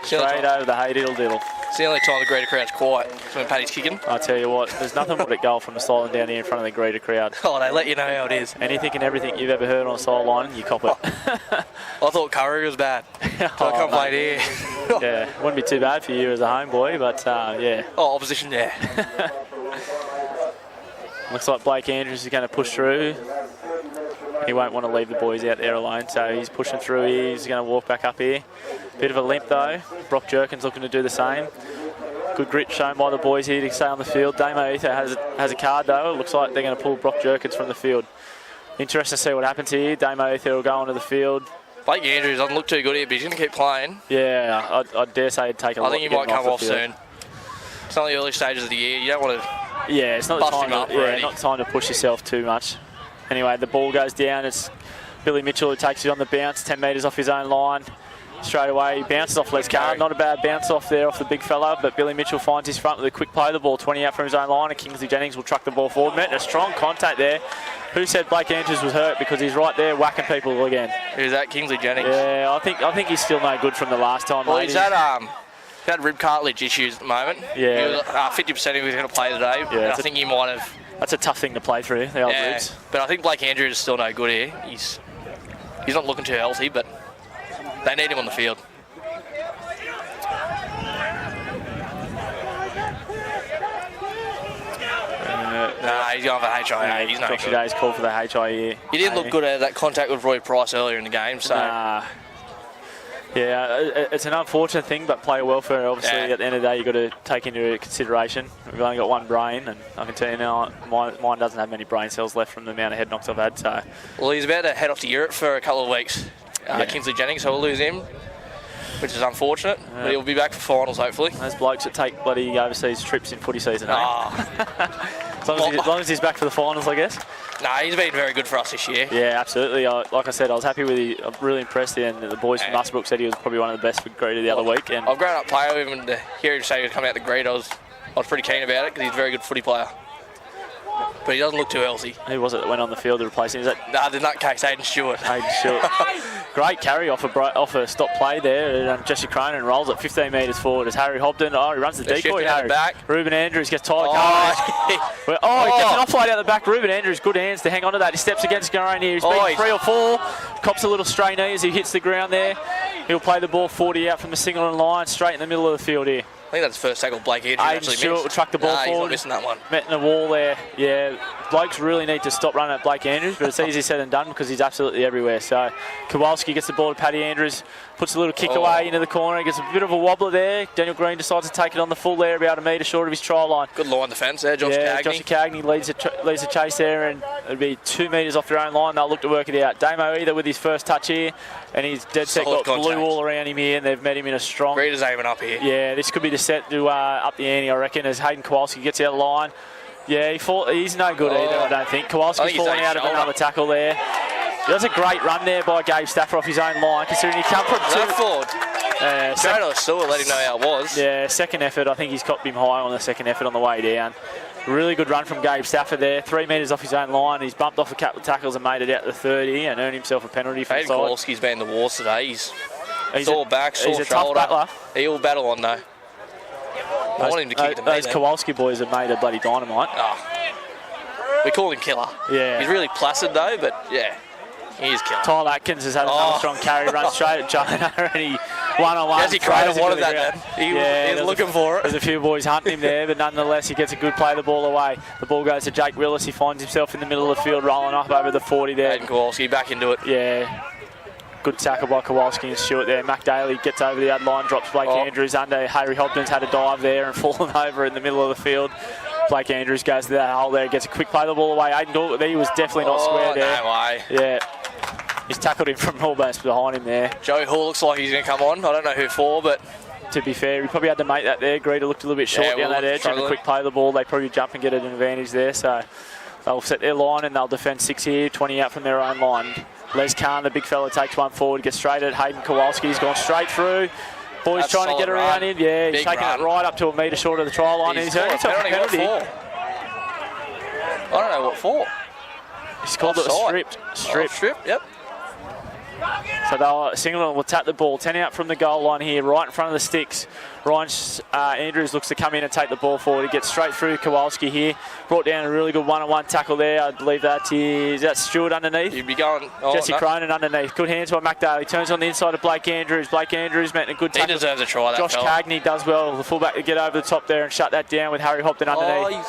Straight over the hey diddle diddle. It's the only time the Greta crowd's quiet. It's when Paddy's kicking. I tell you what, there's nothing but a goal from the sideline down here in front of the Greta crowd. Oh, they let you know how it is. Anything and everything you've ever heard on a sideline, you cop it. I thought Curry was bad. So I can't play it here. Yeah, wouldn't be too bad for you as a homeboy, but yeah. Oh, opposition, yeah. Looks like Blake Andrews is going to push through. He won't want to leave the boys out there alone, so he's pushing through here. He's going to walk back up here. Bit of a limp though. Brock Jerkins looking to do the same. Good grit shown by the boys here to stay on the field. Damo Ether has a card though. It looks like they're going to pull Brock Jerkins from the field. Interesting to see what happens here. Damo Ether will go onto the field. Blake Andrews doesn't look too good here, but he's going to keep playing. Yeah, I dare say he'd take a lot. I think he might come off soon. It's not the early stages of the year. You don't want to. Yeah, it's not not time to push yourself too much. Anyway, the ball goes down. It's Billy Mitchell who takes it on the bounce, 10 metres off his own line. Straight away, he bounces off Les Carr. Not a bad bounce off there off the big fella, but Billy Mitchell finds his front with a quick play. The ball 20 out from his own line, and Kingsley Jennings will truck the ball forward. Met a strong contact there. Who said Blake Andrews was hurt? Because he's right there whacking people again. Who's that? Kingsley Jennings. Yeah, I think he's still no good from the last time. Well, he's had rib cartilage issues at the moment. Yeah. He was, 50% he was going to play today. Yeah, I think he might have. That's a tough thing to play through, the old ribs. But I think Blake Andrews is still no good here. He's not looking too healthy, but they need him on the field. He's going for HIA. He's no good. Today's call for the HIA. He didn't look good at that contact with Roy Price earlier in the game, so. Yeah, it's an unfortunate thing, but player welfare, obviously, at the end of the day, you've got to take into consideration. We've only got one brain, and I can tell you now, mine doesn't have many brain cells left from the amount of head knocks I've had. So. Well, he's about to head off to Europe for a couple of weeks, Kingsley Jennings, so we'll lose him, which is unfortunate, but he'll be back for finals, hopefully. Those blokes that take bloody overseas trips in footy season, as long as he's back for the finals, I guess. He's been very good for us this year. Yeah, absolutely. Like I said, I was happy with him. I'm really impressed. And the boys from Musbrook said he was probably one of the best for Greta the other week. And I've grown up playing with him, and to hear him say he was coming out the Greta, I was pretty keen about it because he's a very good footy player. But he doesn't look too healthy. Who was it that went on the field to replace him? Is that? The nutcase, Aiden Stewart. Great carry off a stop play there. And Jesse Cronin rolls it 15 metres forward as Harry Hobden. He runs the decoy. Harry. Back. Ruben Andrews gets tired. He gets an offload out the back. Ruben Andrews, good hands to hang on to that. He steps against Garone here. He's been 3 or 4. Cops a little stray knee as he hits the ground there. He'll play the ball 40 out from the Singleton line, straight in the middle of the field here. I think that's the first tackle Blake Andrews actually Stewart will truck the ball forward. He's not missing that one. Met in the wall there. Yeah, blokes really need to stop running at Blake Andrews, but it's easy said than done because he's absolutely everywhere. So Kowalski gets the ball to Paddy Andrews, puts a little kick away into the corner, gets a bit of a wobbler there. Daniel Green decides to take it on the full there, about a metre short of his try line. Good line defence there, Josh Cagney. Josh Cagney leads the chase there, and it'll be 2 metres off their own line. They'll look to work it out. Damo Either with his first touch here, and he's dead set got blue all around him here, and they've met him in a strong. Greta's aiming up here. Yeah, this could be the set to up the ante, I reckon, as Hayden Kowalski gets out of line. Yeah, he's no good either, I don't think. Kowalski's falling out of another tackle there. That's a great run there by Gabe Stafford off his own line, considering he come from forward. Let him know how it was. Yeah, second effort. I think he's copped him high on the second effort on the way down. Really good run from Gabe Stafford there. 3 metres off his own line. He's bumped off a couple of tackles and made it out to the 30 and earned himself a penalty for the side. Kowalski's been the wars today. He's sore back, sore shoulder. Tough battler. He'll battle on though. I want him to kick those Kowalski boys have made a bloody dynamite. We call him Killer. Yeah. He's really placid though, but yeah, he is Killer. Tyler Atkins has had another strong carry, run straight at Jonah, and he one-on-one. Jesse Crater wanted that, man. He's looking for it. There's a few boys hunting him there, but nonetheless, he gets a good play the ball away. The ball goes to Jake Willis. He finds himself in the middle of the field, rolling up over the 40 there. Aiden Kowalski back into it. Yeah. Good tackle by Kowalski and Stewart there. Mac Daly gets over the other line, drops Blake Andrews under. Harry Hobden's had a dive there and fallen over in the middle of the field. Blake Andrews goes to that hole there, gets a quick play the ball away. Aiden Dawkins, he was definitely not square there. No way. Yeah. He's tackled him from almost behind him there. Joey Hall looks like he's going to come on. I don't know who for, but... To be fair, he probably had to make that there. Greta looked a little bit short down that edge and a quick play the ball. They probably jump and get an advantage there. So they'll set their line and they'll defend 6 here, 20 out from their own line. Les Kahn, the big fella, takes one forward, gets straight at Hayden Kowalski. He's gone straight through. Boys trying to get around him. Yeah, he's taking it right up to a metre short of the try line. He's earned himself a penalty. I don't know what for. He's called it a stripped. Strip, yep. So Singleton will tap the ball. 10 out from the goal line here, right in front of the sticks. Ryan Andrews looks to come in and take the ball forward. He gets straight through Kowalski here. Brought down a really good one-on-one tackle there. I believe that is that Stewart underneath. You'd be going. Jesse Cronin underneath. Good hands by McDaly. Turns on the inside of Blake Andrews. Blake Andrews making a good tackle. He deserves a try, that Josh fella. Cagney does well. The fullback to get over the top there and shut that down with Harry Hopton underneath.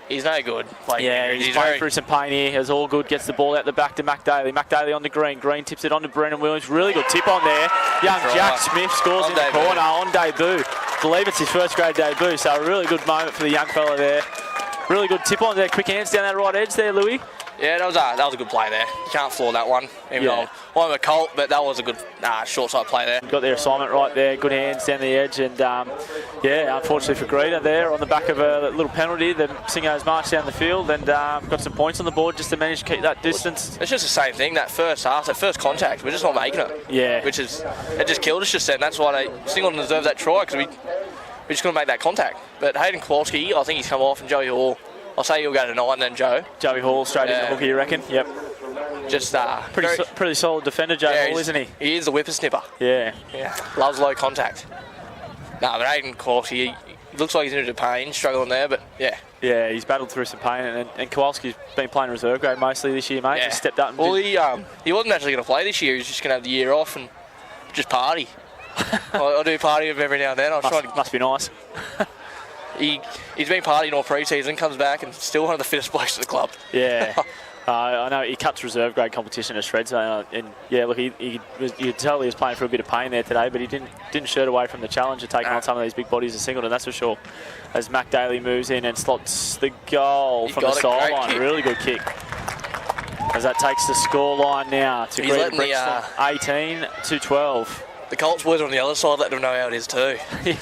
He's no good. He's playing through some pain here. It's all good. Gets the ball out the back to McDaly. McDaly on the green. Green tips it on to Brennan Williams. Really good tip on there. Young Jack Smith scores in the corner on debut. I believe it's his first grade debut, so a really good moment for the young fella there. Really good tip on there. Quick hands down that right edge there, Louis. Yeah, that was a good play there. You can't floor that one. Even though I'm a Colt, but that was a good short side play there. Got their assignment right there. Good hands down the edge, and unfortunately for Greta there on the back of a little penalty, the Singos marched down the field and got some points on the board just to manage to keep that distance. It's just the same thing. That first half, that first contact, we're just not making it. Yeah. It just killed us just then. That's why Singleton deserves that try, because we just couldn't make that contact. But Hayden Kowalski, I think he's come off, and Joey Hall. I'll say he'll go to 9 then, Joe. Joey Hall straight in the hooker, you reckon? Yep. Just pretty solid defender, Joey Hall, isn't he? He is the whippersnipper. Yeah. Loves low contact. No, but Hayden Kowalski, he looks like he's into pain, struggling there, but yeah. Yeah, he's battled through some pain, and Kowalski's been playing reserve grade mostly this year, mate. Yeah. Just stepped up. And he wasn't actually going to play this year. He was just going to have the year off and just party. I do party with him every now and then. Must be nice. He's been partying all pre-season, comes back and still one of the fittest blokes at the club. Yeah. I know he cuts reserve grade competition to shreds, and look, you could tell he was playing for a bit of pain there today, but he didn't shirt away from the challenge of taking on some of these big bodies of Singleton, that's for sure. As Mac Daly moves in and slots the goal from the sideline, really good kick. As that takes the score line now to Greta Branxton, 18-12. The Colts boys on the other side let them know how it is too. Yeah,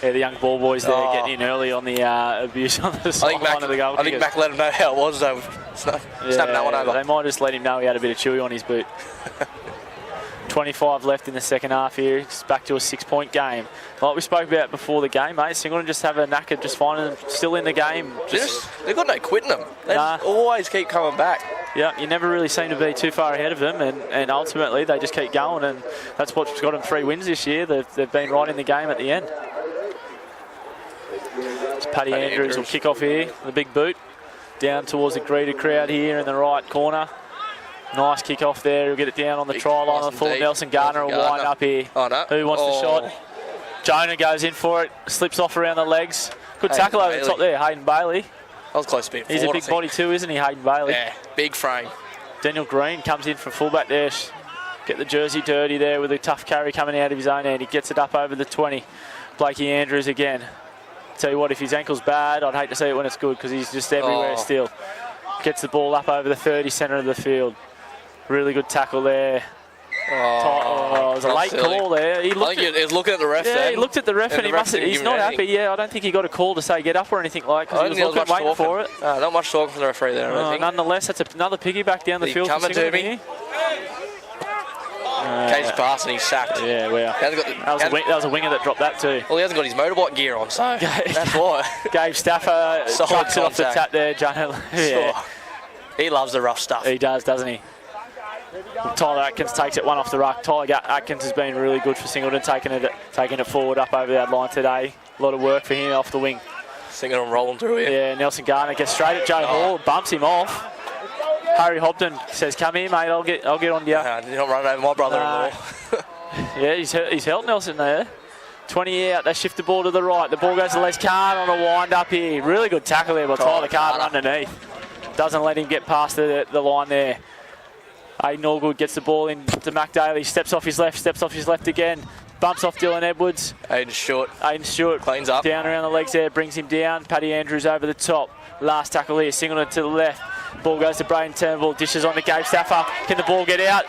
the young ball boys there getting in early on the abuse on the sideline of the goal. I think Mac let them know how it was, though. Snapping that one over. They might just let him know he had a bit of chewy on his boot. 25 left in the second half here. It's back to a 6-point game. Like we spoke about before the game, mate, Singleton just have a knack of just finding them still in the game. They've got no quitting them. They just always keep coming back. Yeah, you never really seem to be too far ahead of them, and ultimately they just keep going, and that's what's got them 3 wins this year. They've been right in the game at the end. It's Paddy Andrews will kick off here, the big boot, down towards the Greta crowd here in the right corner. Nice kick off there. He'll get it down on the try line on the full. Nelson Gardner will wind up here. Oh, no. Who wants the shot? Jonah goes in for it, slips off around the legs. Good tackle over the top there, Hayden Bailey. That was close to being He's a big body too, isn't he, Hayden Bailey? Yeah, big frame. Daniel Green comes in from fullback there. Get the jersey dirty there with a tough carry coming out of his own end. He gets it up over the 20. Blakey Andrews again. Tell you what, if his ankle's bad, I'd hate to see it when it's good because he's just everywhere still. Gets the ball up over the 30, centre of the field. Really good tackle there. It was a late call there. He was looking at the ref there. He looked at the ref and he's not happy. Yeah, I don't think he got a call to say get up or anything like that because he was looking, waiting for it. Not much talking from the referee there, I don't think. Nonetheless, that's another piggyback down the field. Coming to me. Case pass and he's sacked. Yeah, wow. That was a winger that dropped that too. Well, he hasn't got his motorbike gear on, so that's why. Gabe Stafford chucks it off the tap there. He loves the rough stuff. He does, doesn't he? Tyler Atkins takes it one off the ruck. Tyler Atkins has been really good for Singleton, taking it forward up over that line today. A lot of work for him off the wing. Singleton rolling through here. Yeah, Nelson Garner gets straight at Joe Hall, bumps him off. Harry Hopton says, "Come here, mate. I'll get on you." You're not running over my brother-in-law. Yeah, he's held Nelson there. 20 out. They shift the ball to the right. The ball goes to Les Carr on a wind up here. Really good tackle there by Tyler Carter underneath. Doesn't let him get past the line there. Aiden Allgood gets the ball in to Mac Daly. Steps off his left again. Bumps off Dylan Edwards. Aiden Stewart cleans up. Down around the legs there, brings him down. Paddy Andrews over the top. Last tackle here, Singleton to the left. Ball goes to Braden Turnbull, dishes on to Gabe Stafford. Can the ball get out?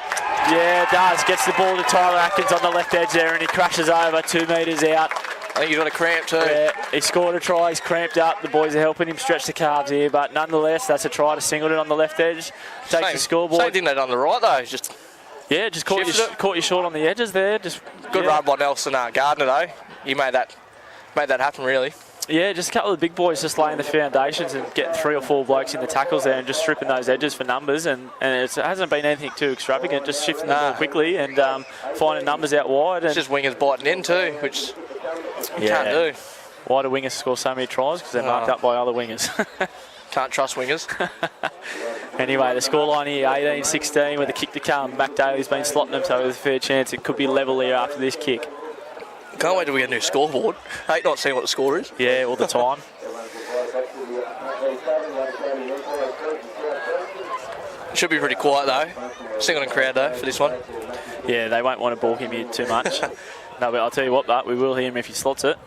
Yeah, it does. Gets the ball to Tyler Atkins on the left edge there and he crashes over 2 metres out. I think he's got a cramp too. Yeah, he scored a try, he's cramped up. The boys are helping him stretch the calves here, but nonetheless, that's a try to Singleton on the left edge. Takes the scoreboard. Same thing they done on the right though. It's just caught you short on the edges there. Good run by Nelson Gardner though. He made that happen really. Yeah, just a couple of the big boys just laying the foundations and getting 3 or 4 blokes in the tackles there and just stripping those edges for numbers. And it hasn't been anything too extravagant, just shifting the ball quickly and finding numbers out wide. It's just wingers biting in too, which you can't do. Why do wingers score so many tries? Because they're marked up by other wingers. Can't trust wingers. Anyway, the scoreline here, 18-16 with a kick to come. Mac Daly's been slotting them, so there's a fair chance it could be level here after this kick. Can't wait till we get a new scoreboard. I hate not seeing what the score is. Yeah, all the time. Should be pretty quiet though. Singleton crowd though for this one. Yeah, they won't want to balk him here too much. No, but I'll tell you what, but we will hear him if he slots it.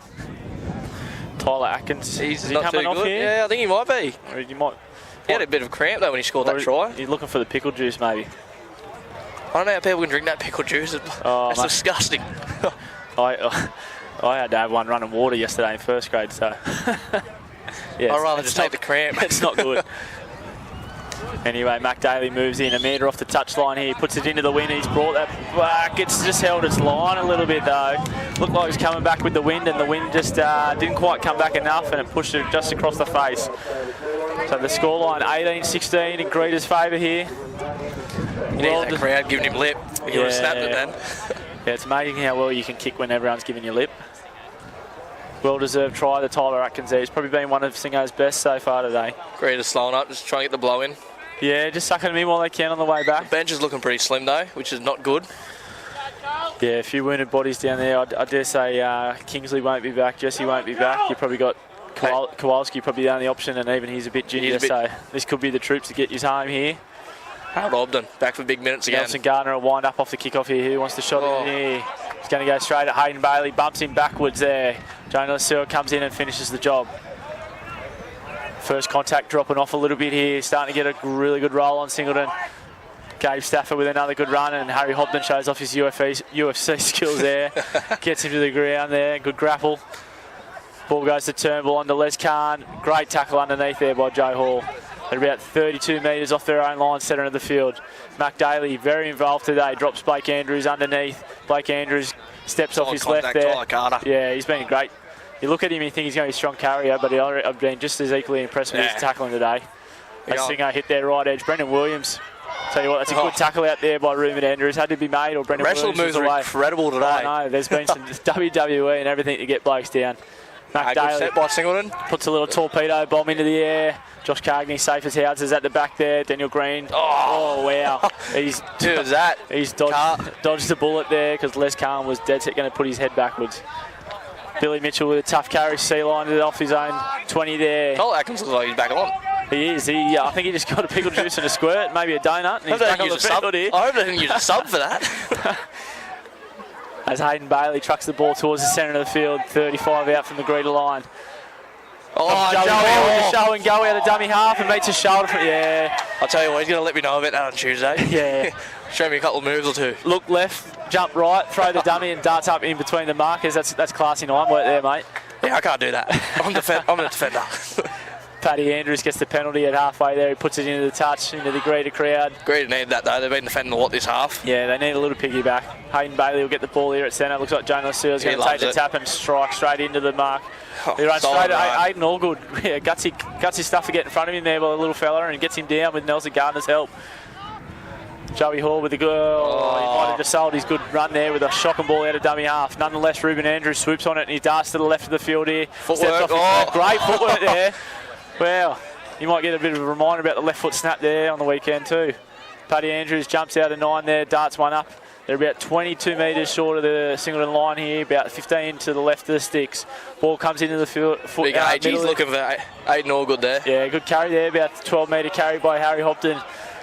Tyler Atkins, He's he not coming too off good. here? Yeah, I think he might be. Or you might. He had a bit of cramp though when he scored that try. You're looking for the pickle juice, maybe. I don't know how people can drink that pickle juice. That's disgusting. I had to have one running water yesterday in first grade, so yeah, I'd rather just take the cramp. It's not good. Anyway, Mac Daly moves in. Amanda off the touchline here, puts it into the wind. He's brought that back. It's just held its line a little bit though. Looked like it was coming back with the wind, and the wind just didn't quite come back enough, and it pushed it just across the face. So the scoreline 18-16 in Greta's favour here. You need that crowd giving him lip. He would have snapped it then. Yeah, it's amazing how well you can kick when everyone's giving you lip. Well-deserved try, the Tyler Atkins there. He's probably been one of Singo's best so far today. Greta's slowing up, just trying to get the blow in. Yeah, just sucking them in while they can on the way back. The bench is looking pretty slim though, which is not good. Yeah, a few wounded bodies down there. I dare say Kingsley won't be back, Jesse won't be back. You've probably got Kowalski probably the only option, and even he's a bit junior, so this could be the troops to get you home here. Harold Obden, back for big minutes again. Nelson Gardner will wind up off the kick-off here. Who wants to shot it in here? He's going to go straight at Hayden Bailey, bumps him backwards there. Jonah Searle comes in and finishes the job. First contact dropping off a little bit here. Starting to get a really good roll on Singleton. Gabe Stafford with another good run, and Harry Hobden shows off his UFC skills there. Gets him to the ground there. Good grapple. Ball goes to Turnbull onto Les Khan. Great tackle underneath there by Joe Hall. At about 32 metres off their own line, centre of the field. Mac Daly very involved today. Drops Blake Andrews underneath. Blake Andrews steps off his left there. Yeah, he's been great. You look at him and you think he's going to be a strong carrier, but I've been just as equally impressed with his tackling today. As Singo hit their right edge. Brendan Williams. Tell you what, that's a good tackle out there by Ruben Andrews. Had to be made, or Brendan Williams wrestle moves are incredible today. I know, there's been some WWE and everything to get blokes down. Mac Daly good set by Singleton. Puts a little torpedo bomb into the air. Josh Cagney safe as houses at the back there. Daniel Green. Oh wow. He's dodged the bullet there because Les Khan was dead set going to put his head backwards. Billy Mitchell with a tough carry, C-lined it off his own 20 there. Cole Atkins looks like he's back on. He is. I think he just got a pickle juice and a squirt, maybe a donut, and he's back on the field here. I hope they didn't use a sub for that. As Hayden Bailey trucks the ball towards the centre of the field, 35 out from the Greta line. Oh, Joey and go out of dummy half and meets his shoulder. I'll tell you what, he's going to let me know about that on Tuesday. Yeah. Show me a couple of moves or two. Look left, jump right, throw the dummy and darts up in between the markers. That's classy nine work there, mate. Yeah, I can't do that. I'm a defender. Paddy Andrews gets the penalty at halfway there. He puts it into the touch, into the Greta crowd. Greta needed that though. They've been defending a lot this half. Yeah, they need a little piggyback. Hayden Bailey will get the ball here at centre. Looks like Jonah Searle's going to take the tap and strike straight into the mark. He runs straight at Aiden Allgood. Yeah, gutsy stuff to get in front of him there by the little fella, and gets him down with Nelson Gardner's help. Joey Hall with the goal. He might have just sold his good run there with a shocking ball out of dummy half. Nonetheless, Ruben Andrews swoops on it and he darts to the left of the field here. Footwork. Great footwork there. Wow. You might get a bit of a reminder about the left foot snap there on the weekend too. Paddy Andrews jumps out of 9 there, darts one up. They're about 22 metres short of the Singleton line here, about 15 to the left of the sticks. Ball comes into the field. Big H, he's looking for Aiden Allgood there. Yeah, good carry there, about 12-metre carry by Harry Hopton.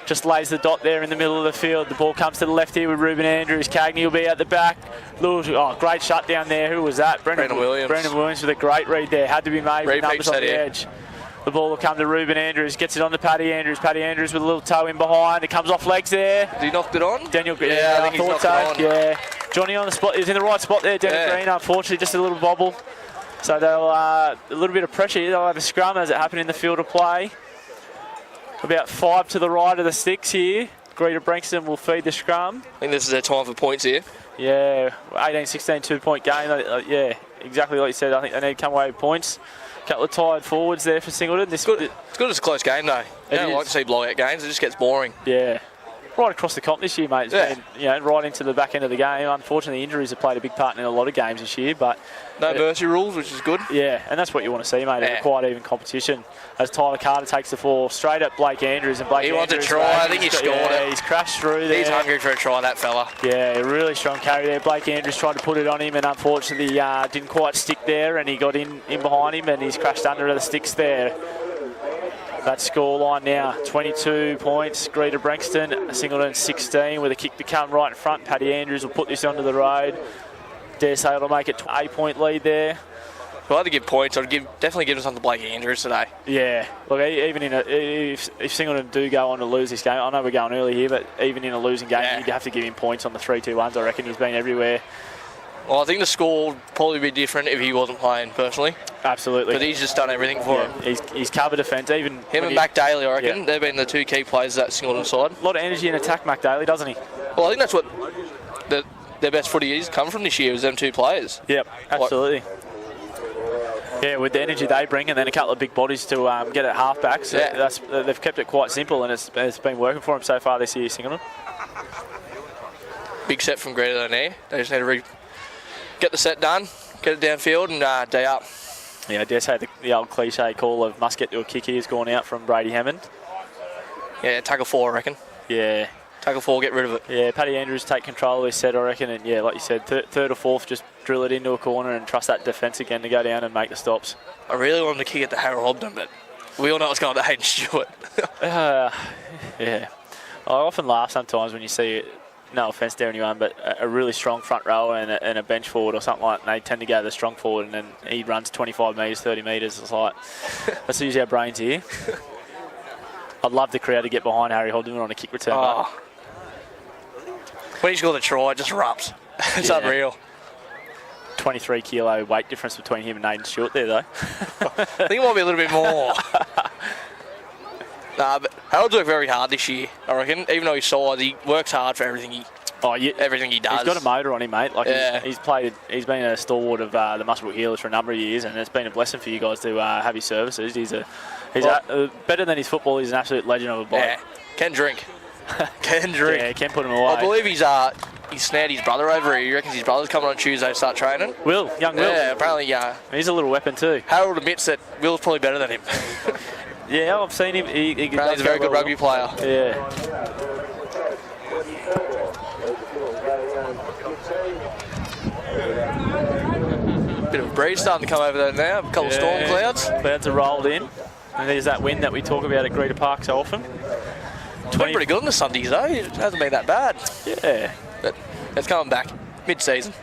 Just lays the dot there in the middle of the field. The ball comes to the left here with Ruben Andrews. Cagney will be at the back. Great shut down there. Who was that? Brendan Williams. Brendan Williams with a great read there. Had to be made with numbers on the edge. The ball will come to Ruben Andrews. Gets it on to Paddy Andrews. Paddy Andrews with a little toe in behind. It comes off legs there. Did he knocked it on? Daniel Green. Yeah, I think he's knocked it on. Yeah. Johnny on the spot. He's in the right spot there. Daniel Green, unfortunately, just a little bobble. So they'll a little bit of pressure here. They'll have a scrum as it happened in the field of play. About 5 to the right of the sticks here. Greta Branxton will feed the scrum. I think this is their time for points here. Yeah, 18-16 2-point game. Yeah, exactly like you said. I think they need to come away with points. A couple of tired forwards there for Singleton. It's good as a close game, though. You don't like to see blowout games. It just gets boring. Yeah. Right across the comp this year, mate. It's been, right into the back end of the game. Unfortunately, injuries have played a big part in a lot of games this year, but no mercy rules, which is good. Yeah, and that's what you want to see, mate. A quite even competition. As Tyler Carter takes the ball straight at Blake Andrews, and Blake wants a Andrews, try. I think he scored it. He's crashed through there. He's hungry for a try, that fella. Yeah, a really strong carry there. Blake Andrews tried to put it on him, and unfortunately didn't quite stick there, and he got in behind him, and he's crashed under the sticks there. That scoreline now, 22 points. Greta Branxton, Singleton 16 with a kick to come right in front. Paddy Andrews will put this onto the road. Dare say it'll make it 8-point lead there. If I had to give points, I'd definitely give some to Blake Andrews today. Yeah, look, even if Singleton do go on to lose this game, I know we're going early here, but even in a losing game, you'd have to give him points on the 3-2-1s. I reckon he's been everywhere. Well, I think the score would probably be different if he wasn't playing, personally. Absolutely. But he's just done everything for him. He's covered defence. Even him and Mac Daly, I reckon, they've been the two key players of that Singleton side. A lot of energy and attack, Mac Daly, doesn't he? Well, I think that's what their best footy is come from this year, is them two players. Yep, absolutely. Yeah, with the energy they bring, and then a couple of big bodies to get at halfbacks. So they've kept it quite simple, and it's been working for them so far this year, Singleton. Big set from Greta there. They just need to get the set done, get it downfield, and day up. Yeah, I dare say the old cliche call of must get to a kick here has gone out from Brady Hammond. Yeah, tackle 4, I reckon. Yeah. Tackle 4, get rid of it. Yeah, Paddy Andrews take control of this set, I reckon, and yeah, like you said, third or fourth, just drill it into a corner and trust that defence again to go down and make the stops. I really want him to kick it to Harold Hobden, but we all know what's going on to Hayden Stewart. Yeah. I often laugh sometimes when you see it. No offence to anyone, but a really strong front rower and a bench forward or something like that, and they tend to go to the strong forward, and then he runs 25 metres, 30 metres. It's like, let's use our brains here. I'd love the crowd to get behind Harry Hobden on a kick return. When he's got the try, it just erupts. It's unreal. 23 kilo weight difference between him and Hayden Stewart there, though. I think it might be a little bit more. But Harold's worked very hard this year, I reckon. Even though he's size, he works hard for everything he does. He's got a motor on him, mate. Like he's been a stalwart of the Muswellbrook Healers for a number of years, and it's been a blessing for you guys to have his services. He's better than his football. He's an absolute legend of a bloke. Yeah, can drink. Can drink. Yeah, can put him away. I believe he's snared his brother over here. He reckons his brother's coming on Tuesday to start training. Young Will. Yeah, apparently, he's a little weapon too. Harold admits that Will's probably better than him. Yeah, I've seen him. He's a very good rugby player. Yeah. Bit of a breeze starting to come over there now. A couple of storm clouds. Clouds are rolled in. And there's that wind that we talk about at Greta Park so often. It's been pretty good on the Sundays though. It hasn't been that bad. Yeah. But it's coming back. Mid-season.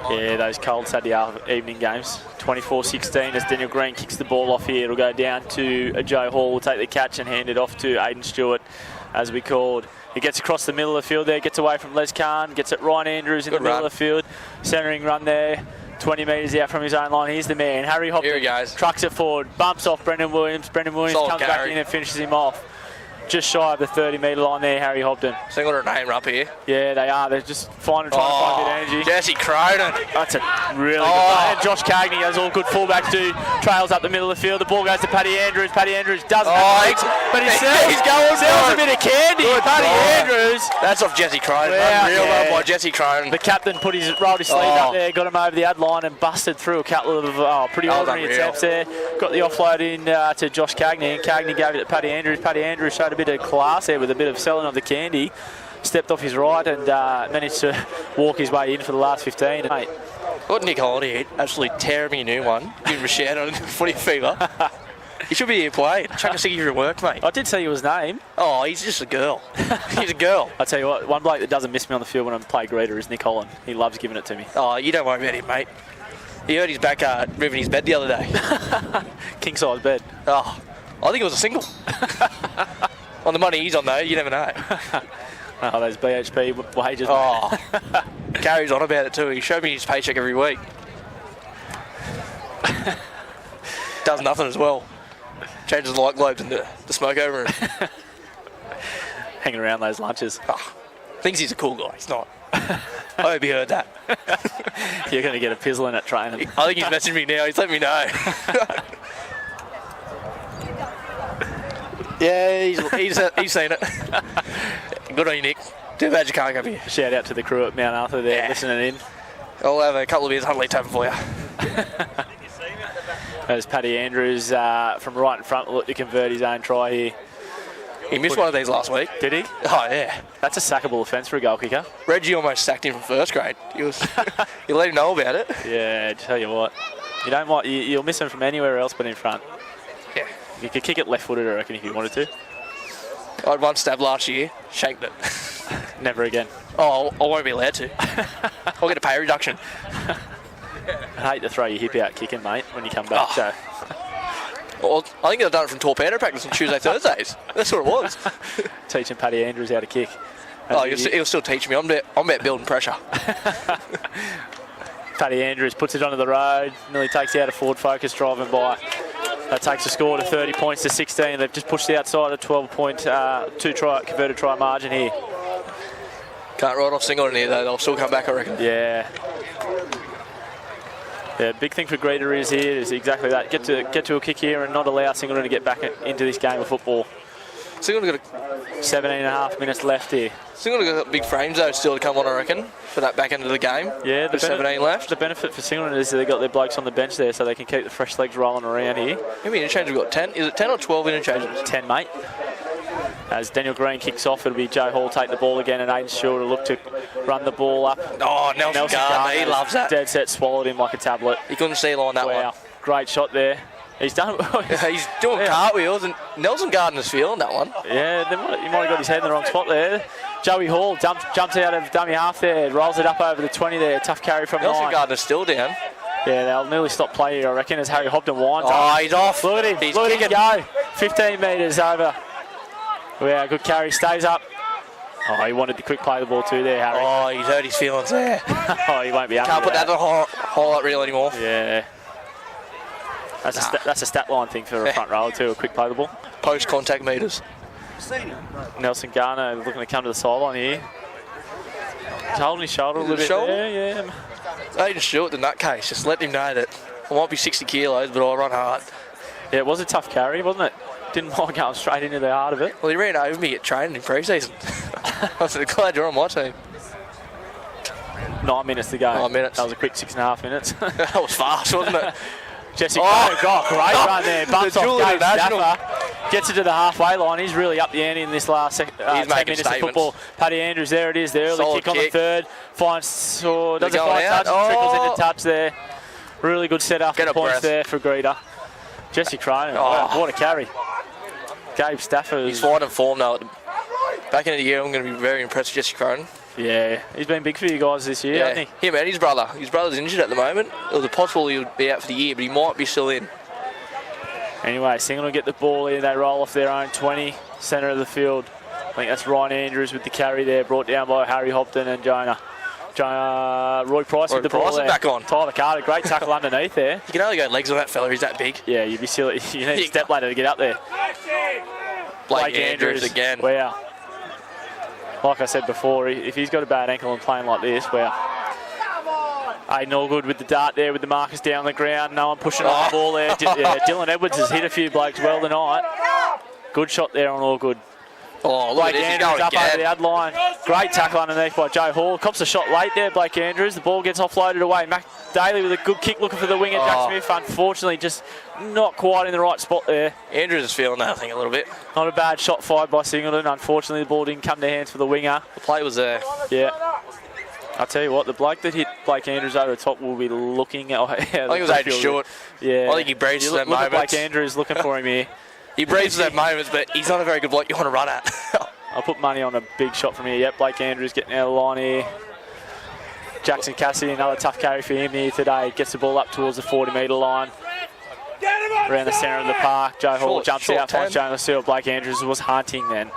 Yeah, those cold Saturday evening games. 24-16 as Daniel Green kicks the ball off here. It'll go down to Joe Hall. Will take the catch and hand it off to Hayden Stewart, as we called. He gets across the middle of the field there, gets away from Les Khan, gets it Ryan Andrews in the middle of the field. Centering run there. 20 metres out from his own line. Here's the man, Harry Hobden. Here he goes. Trucks it forward, bumps off Brendan Williams. Brendan Williams comes back in and finishes him off. Just shy of the 30-metre line there, Harry Hobden. Singleton name up here. Yeah, they are. They're just trying to find a bit of energy. Jesse Cronin. That's a really good play. And Josh Cagney, as all good fullbacks do, trails up the middle of the field. The ball goes to Paddy Andrews. Paddy Andrews doesn't have to but he sells a bit of candy. Paddy Andrews. That's off Jesse Cronin. Real well by Jesse Cronin. The captain rolled his sleeve up there, got him over the ad line and busted through a couple of pretty ordinary attempts there. Got the offload in to Josh Cagney, and Cagney gave it to Paddy Andrews. Paddy Andrews showed a bit of class there with a bit of selling of the candy. Stepped off his right and managed to walk his way in for the last 15. Mate. Got Nick Holiday absolutely tearing me a new one. Give him a shout on Footy Fever. He should be here playing. Chuck a sticky for work, mate. I did see his name. Oh, he's just a girl. He's a girl. I tell you what, one bloke that doesn't miss me on the field when I play Greta is Nick Holland. He loves giving it to me. Oh, you don't worry about him, mate. He hurt his back moving his bed the other day. King size bed. Oh, I think it was a single. On the money he's on though, you never know. Oh, those BHP wages. Oh, carries on about it too. He showed me his paycheck every week. Does nothing as well. Changes the light globes in the smoke over room. Hanging around those lunches. Oh, thinks he's a cool guy. He's not. I hope he heard that. You're going to get a pizzle in at training. I think he's messaging me now. He's letting me know. Yeah, he's seen it. Good on you, Nick. Too bad you can't come here. Shout out to the crew at Mount Arthur there listening in. I'll have a couple of beers on table for you. There's Paddy Andrews from right in front. Look to convert his own try here. He missed one of these last week. Did he? Oh, yeah. That's a sackable offence for a goal kicker. Reggie almost sacked him from first grade. You let him know about it. Yeah, tell you what. You don't want, you'll miss him from anywhere else but in front. Yeah. You could kick it left-footed, I reckon, if you wanted to. I had one stab last year, shanked it. Never again. Oh, I won't be allowed to. I'll get a pay reduction. I hate to throw your hip out kicking, mate, when you come back. So. Well, I think I've done it from torpedo practice on Tuesday, Thursdays. That's what it was. Teaching Paddy Andrews how to kick. He'll still teach me. I'm about building pressure. Paddy Andrews puts it onto the road, nearly takes out a forward focus driving by. That takes the score to 30 points to 16. They've just pushed the outside a 12-point converted try margin here. Can't ride off Singleton here, though. They'll still come back, I reckon. Yeah. Yeah, big thing for Greta is exactly that. Get to a kick here and not allow Singleton to get back into this game of football. Singleton got 17.5 minutes left here. Singleton got big frames, though, still to come on, I reckon, for that back end of the game. Yeah, the 17 left. The benefit for Singleton is they've got their blokes on the bench there so they can keep the fresh legs rolling around here. How many interchanges we've got? 10? Is it 10 or 12 interchanges? 10, mate. As Daniel Green kicks off, it'll be Joe Hall take the ball again and Aiden Stewart will look to run the ball up. Oh, Nelson Gardner, he loves that. Dead set, swallowed him like a tablet. He couldn't see line that one. Great shot there. He's done. He's doing cartwheels, and Nelson Gardner's feeling that one. Yeah, he might have got his head in the wrong spot there. Joey Hall jumps out of dummy half there, rolls it up over the 20 there. Tough carry from Nelson 9. Gardner's still down. Yeah, they'll nearly stop play here, I reckon, as Harry Hobden winds up. He's off. Look at him. Look at him go. 15 metres over. Yeah, good carry. Stays up. Oh, he wanted the quick play the ball too there, Harry. Oh, he's hurt his feelings there. Oh, he won't be able to. Can't put that on the highlight reel anymore. Yeah. That's a stat line thing for a front rower too, a quick play the ball. Post-contact meters. Nelson Garner looking to come to the sideline here. He's holding his shoulder a little bit there, yeah. Aiden Stewart, in that case, just let him know that I might be 60 kilos, but I run hard. Yeah, it was a tough carry, wasn't it? Didn't mind going straight into the heart of it. Well, he ran over me at training in pre-season. I said, glad you're on my team. 9 minutes to go. 9 minutes. That was a quick 6.5 minutes. That was fast, wasn't it? Jesse great run there. Bumps off Gabe Staffer. Gets it to the halfway line. He's really up the ante in this last 10 minutes of football. Paddy Andrews, there it is. The early kick on the third. Finds, does a fine touch. Trickles into touch there. Really good set up points there for Greta. Jesse Cronin, what a carry. Gabe Stafford. He's finding form now. Back into the year, I'm going to be very impressed with Jesse Cronin. Yeah, he's been big for you guys this year, hasn't he? Him and his brother. His brother's injured at the moment. It was a possible he would be out for the year, but he might be still in. Anyway, Singleton get the ball in. They roll off their own 20, centre of the field. I think that's Ryan Andrews with the carry there, brought down by Harry Hobden and Jonah. Roy Price with the ball there. Back on. Tyler Carter, great tackle underneath there. You can only go legs on that fella, he's that big. Yeah, you'd be silly. You need a step ladder to get up there. Blake Andrews again. Wow. Like I said before, if he's got a bad ankle and playing like this, wow. Aiden Allgood with the dart there with the markers down the ground. No one pushing on the ball there. Dylan Edwards has hit a few blokes well tonight. Good shot there on Allgood. Oh, look Blake Andrews up over the ad line. Great tackle underneath by Joe Hall. Cops a shot late there, Blake Andrews. The ball gets offloaded away. Mac Daly with a good kick looking for the winger. Jack Smith, unfortunately, just not quite in the right spot there. Andrews is feeling that, I think, a little bit. Not a bad shot fired by Singleton. Unfortunately, the ball didn't come to hands for the winger. The play was there. Yeah. I'll tell you what, the bloke that hit Blake Andrews over the top will be looking at... I think it was Aiden Stewart. Yeah. I think he breathes that moment. Look at Blake Andrews looking for him here. He breathes that moments, but he's not a very good bloke you want to run at. I'll put money on a big shot from here. Yep, Blake Andrews getting out of the line here. Jackson Cassidy, another tough carry for him here today. Gets the ball up towards the 40-metre line. Around the centre of the park. Joe Hall jumps out, finds Jonah Seal. Blake Andrews was hunting then.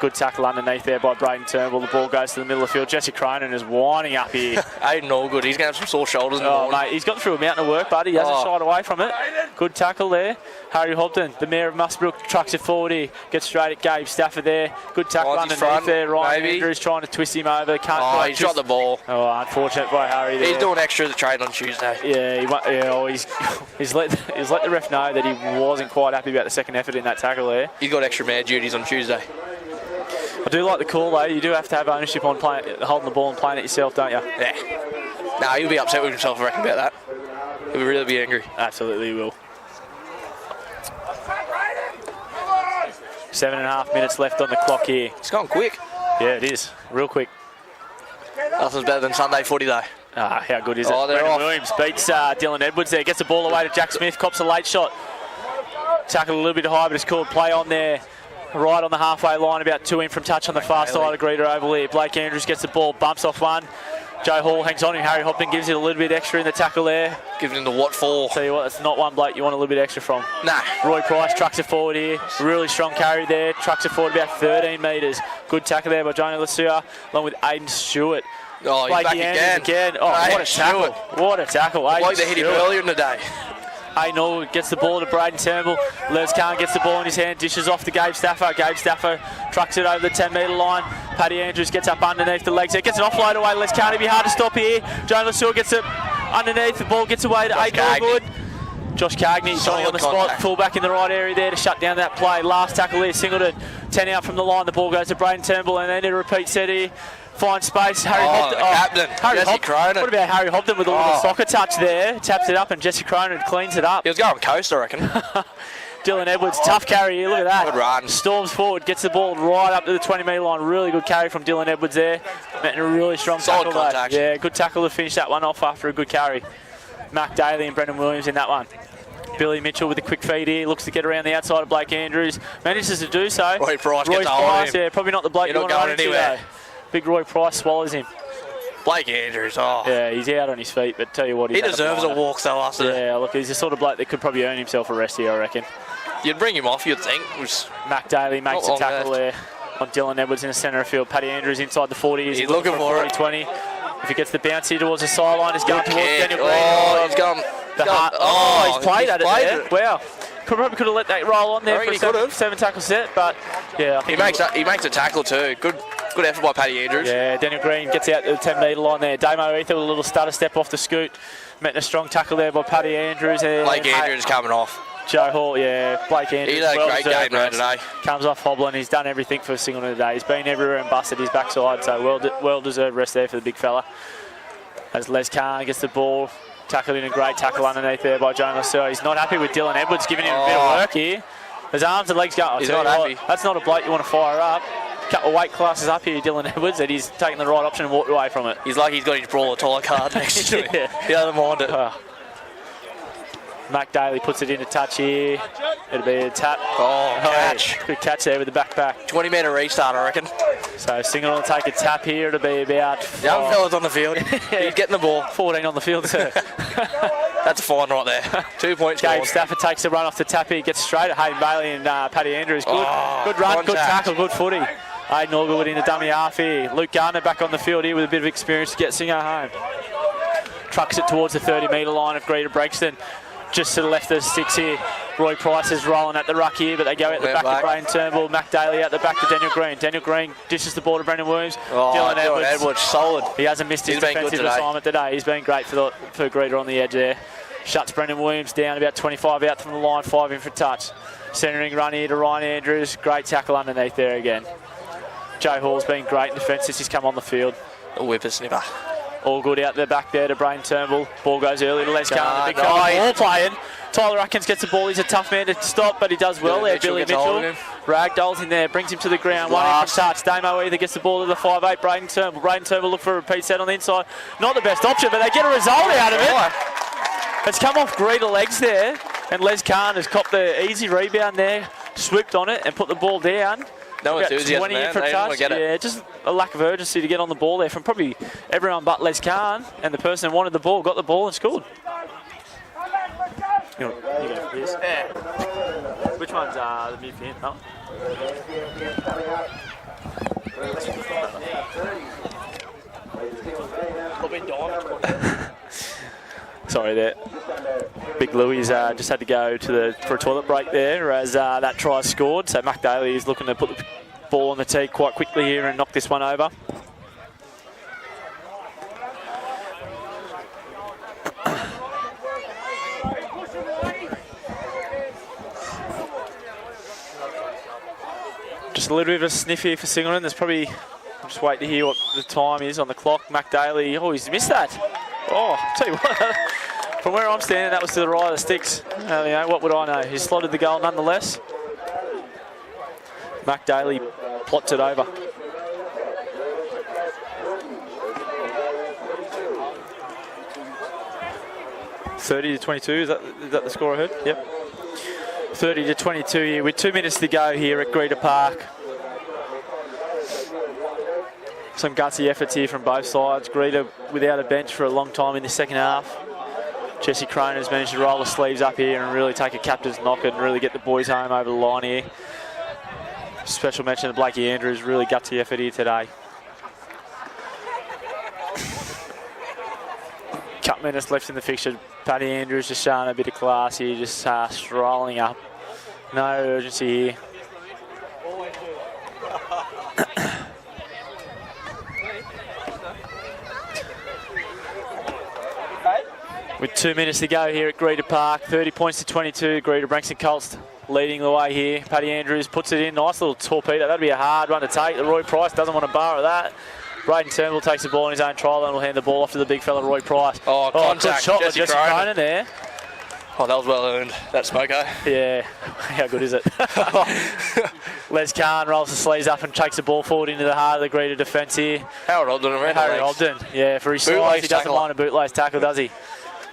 Good tackle underneath there by Braden Turnbull. The ball goes to the middle of the field. Jesse Cronin is winding up here. Aiden Allgood, he's going to have some sore shoulders in the Oh, morning. mate, he's got through a mountain of work, buddy. He hasn't shied away from it. Good tackle there. Harry Hobden, the mayor of Musbrook, trucks it forward here. Gets straight at Gabe Stafford there. Good tackle Finds his underneath front, there. Ryan maybe. Andrews trying to twist him over. Can't Oh, quite he's got the ball. Oh, unfortunate by Harry there. He's doing extra at the trade on Tuesday. He's let the ref know that he wasn't quite happy about the second effort in that tackle there. He's got extra man duties on Tuesday. I do like the call though. You do have to have ownership on holding the ball and playing it yourself, don't you? Yeah. Nah, he'll be upset with himself, I reckon, about that. He'll really be angry. Absolutely he will. 7.5 minutes left on the clock here. It's gone quick. Yeah, it is. Real quick. Nothing's better than Sunday footy, though. Ah, how good is it? Oh, they're Brendan off. Williams beats Dylan Edwards there. Gets the ball away to Jack Smith. Cops a late shot. Tackle a little bit high, but it's called play on there. Right on the halfway line, about 2 in from touch on the far side of Greta Oval here. Blake Andrews gets the ball, bumps off one. Joe Hall hangs on him. Harry Hopton gives it a little bit extra in the tackle there. Giving him the what for. Tell you what, it's not one bloke you want a little bit extra from. Nah. Roy Price trucks it forward here. Really strong carry there. Trucks it forward about 13 metres. Good tackle there by Jonah Lasua, along with Aiden Stewart. Oh, he's back again. Oh, Aiden what a tackle. Stewart. What a tackle. Like they hit him earlier in the day. Aiden gets the ball to Braden Turnbull. Les Khan gets the ball in his hand, dishes off to Gabe Stafford. Gabe Stafford trucks it over the 10-metre line. Paddy Andrews gets up underneath the legs. It gets an offload away. Les Khan, it'd be hard to stop here. Joan Lasua gets it underneath. The ball gets away to Aiden Allgood. Josh Cagney, Johnny on the spot, full back in the right area there to shut down that play. Last tackle there, Singleton, 10 out from the line. The ball goes to Braden Turnbull, and then a repeat set here. Find space. Harry Hobden. Captain, Jesse Cronin. What about Harry Hobden with a little soccer touch there? Taps it up, and Jesse Cronin cleans it up. He was going coast, I reckon. Dylan Edwards, tough carry here. Look at that. Good run. Storms forward, gets the ball right up to the 20-metre line. Really good carry from Dylan Edwards there. Met a really strong Solid tackle. contact. Yeah, good tackle to finish that one off after a good carry. Mark Daly and Brendan Williams in that one. Billy Mitchell with a quick feed here, looks to get around the outside of Blake Andrews. Manages to do so. Roy Price gets a hold of him. Yeah, probably not the bloke You're you not want to run going into, anywhere. though. Big Roy Price swallows him. Blake Andrews, Yeah, he's out on his feet, but tell you what, he deserves a walk though after that. Yeah, look, he's the sort of bloke that could probably earn himself a rest here, I reckon. You'd bring him off, you'd think. Mac Daly makes a tackle there on Dylan Edwards in the centre of field. Paddy Andrews inside the 40. He's looking for it. 20. If he gets the bounce here towards the sideline, he's going towards Daniel Green. Oh, he's gone. He's played at it there. Wow. Probably could have let that roll on there for a seven tackle set, but yeah. I think he makes a tackle too. Good effort by Paddy Andrews. Yeah, Daniel Green gets out to the 10-metre line there. Damo Ether with a little stutter step off the scoot. Met a strong tackle there by Paddy Andrews. Blake Andrews coming off. Joe Hall, yeah, Blake Andrews. He's had a great game though today. Comes off hobbling. He's done everything for Singleton today. He's been everywhere and busted his backside, so well-deserved rest there for the big fella. As Les Khan gets the ball, tackled in a great tackle underneath there by Joan Lasua. He's not happy with Dylan Edwards giving him a bit of work here. His arms and legs go. He's not happy. That's not a bloke you want to fire up. Couple of weight classes up here, Dylan Edwards, and he's taken the right option and walked away from it. He's like he's got his brawler taller card next to him. Yeah. He doesn't mind it. Mac Daly puts it into touch here. It'll be a tap. Catch. Good catch there with the backpack. 20-metre restart, I reckon. So Singleton will take a tap here. It'll be about... Young fella's on the field. He's getting the ball. 14 on the field, too. That's a fine right there. 2 points. Gabe Stafford takes the run off the tap here. Gets straight at Hayden Bailey and Paddy Andrews. Good run, contact. Good tackle, good footy. Aiden Allgood in the dummy half here. Luke Garner back on the field here with a bit of experience to get Singo home. Trucks it towards the 30-metre line of Greta Branxton. Just to the left of the sticks here. Roy Price is rolling at the ruck here, but they go out the back to Braden Turnbull. Mac Daly out the back to Daniel Green. Daniel Green dishes the ball to Brendan Williams. Dylan Edwards, solid. He hasn't missed his defensive assignment today. He's been great for Greta on the edge there. Shuts Brendan Williams down, about 25 out from the line, 5 in for touch. Centering run here to Ryan Andrews. Great tackle underneath there again. Joe Hall's been great in defence since he's come on the field. A whippersnipper. All good out the back there to Braden Turnbull. Ball goes early to Les Khan. The big ball playing. Tyler Atkins gets the ball. He's a tough man to stop, but he does well there. Billy Mitchell. Ragdolls in there, brings him to the ground. 1 in from touch. Damo either gets the ball to the 5'8". Braden Turnbull. Braden Turnbull look for a repeat set on the inside. Not the best option, but they get a result out of it. It's come off Greta legs there, and Les Khan has copped the easy rebound there, swooped on it, and put the ball down. No enthusiasm, man. They didn't want to get it. Yeah, just a lack of urgency to get on the ball there from probably everyone but Les Khan, and the person who wanted the ball got the ball and scored. You go for this? Yeah. Which one's the midfield? No? Sorry there. Big Louis just had to go for a toilet break there as that try scored. So Mac Daly is looking to put the ball on the tee quite quickly here and knock this one over. Just a little bit of a sniff here for Singleton. There's probably, I'll just wait to hear what the time is on the clock. Mac Daly, oh, he's missed that. Oh, I'll tell you what, from where I'm standing, that was to the right of the sticks. You know, what would I know? He slotted the goal nonetheless. Mac Daly plots it over. (30-22), is that the score I heard? Yep. 30-22 here with 2 minutes to go here at Greta Park. Some gutsy efforts here from both sides. Greta without a bench for a long time in the second half. Jesse Crone has managed to roll the sleeves up here and really take a captain's knock and really get the boys home over the line here. Special mention to Blakey Andrews, really gutsy effort here today. Couple minutes left in the fixture. Paddy Andrews just showing a bit of class here, just strolling up. No urgency here. With 2 minutes to go here at Greta Park, 30 points to 22. Greta Branxton Colts leading the way here. Paddy Andrews puts it in, nice little torpedo. That'd be a hard one to take. Roy Price doesn't want to bar at that. Braden Turnbull takes the ball in his own trial and will hand the ball off to the big fella Roy Price. Oh, contact. Good shot with Jesse Cronin there. Oh, that was well earned, that smoko. Yeah, how good is it? Les Kahn rolls the sleeves up and takes the ball forward into the heart of the Greta defence here. Harold Ogden around Harry Ogden, yeah, for his size, he doesn't mind a bootlace tackle, does he?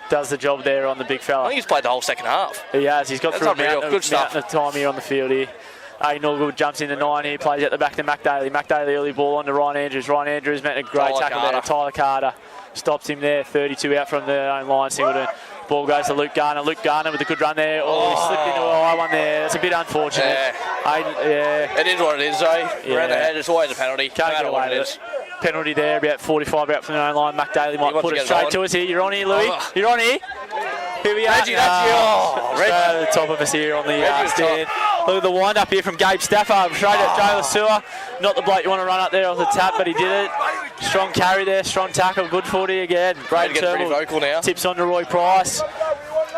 Does the job there on the big fella. I think he's played the whole second half. He has, he's got through a mountain good stuff. of time here on the field here. Aidan Allgood jumps into 9 here, plays at the back to Mac Daly. Mac Daly early ball on to Ryan Andrews. Ryan Andrews meant a great tackle there. Tyler Carter stops him there, 32 out from their own line, Singleton. Ball goes to Luke Garner. Luke Garner with a good run there. Oh, he slipped into a high one there. That's a bit unfortunate. Yeah. It is what it is, though. Yeah. Around the head, it's always a penalty. Can't get away with it. Penalty there, about 45 out from their own line. Mac Daly might put it straight to us here. You're on here, Louis. You're on here. Here we are. Reggie, that's you. Straight over the top of us here on the stand. Look at the wind up here from Gabe Stafford. Straight at Jayla Sewer. Not the bloke you want to run up there off the tap, but he did it. Strong carry there, strong tackle, good footy again. Braden Turnbull tips on to Roy Price.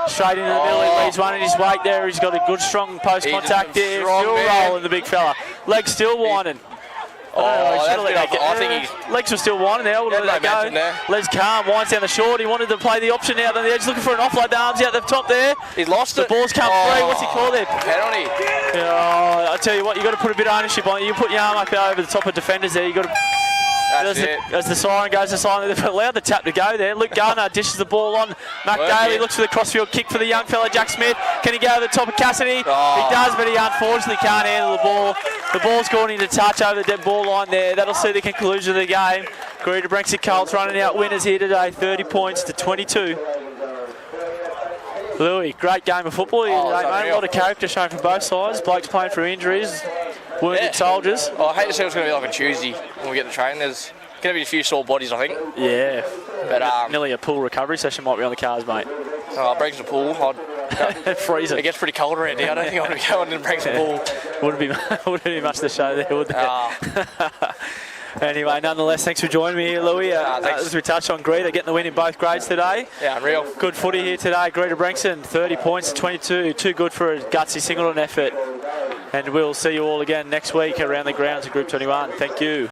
Straight into the middle, he leaves one in his wake there. He's got a good strong post contact there. Still rolling the big fella. Legs still winding. I think he's... Legs were still winding there. Let that go. Les Calm winds down the short. He wanted to play the option out on the edge, looking for an offload. The arms out the top there. He's lost it. The ball's come free. What's he called there? Penalty. I tell you what, you've got to put a bit of ownership on it. You put your arm up over the top of defenders there. You've got to... As the siren goes, the siren, they've allowed the tap to go there. Luke Garner dishes the ball on. Mac Daly looks for the crossfield kick for the young fella, Jack Smith. Can he go over the top of Cassidy? He does, but he unfortunately can't handle the ball. The ball's gone into touch over the dead ball line there. That'll see the conclusion of the game. Greta Branxton Colts running out winners here today, 30 points to 22. Louis, great game of football here today, mate. A lot of character shown from both sides. Blokes playing through injuries. Wounded soldiers. I hate to see what's going to be like on Tuesday when we get to train. There's going to be a few sore bodies, I think. Yeah. But nearly a pool recovery session might be on the cards, mate. Breaks the pool. Freeze it. It gets pretty cold around here. I don't think I want to be going and break the pool. Wouldn't be much to show there, would there? Anyway, nonetheless, thanks for joining me here, Louis. As we touched on Greta, getting the win in both grades today. Yeah, unreal. Good footy here today. Greta Branxton, 30 points to 22. Too good for a gutsy Singleton effort. And we'll see you all again next week around the grounds of Group 21. Thank you.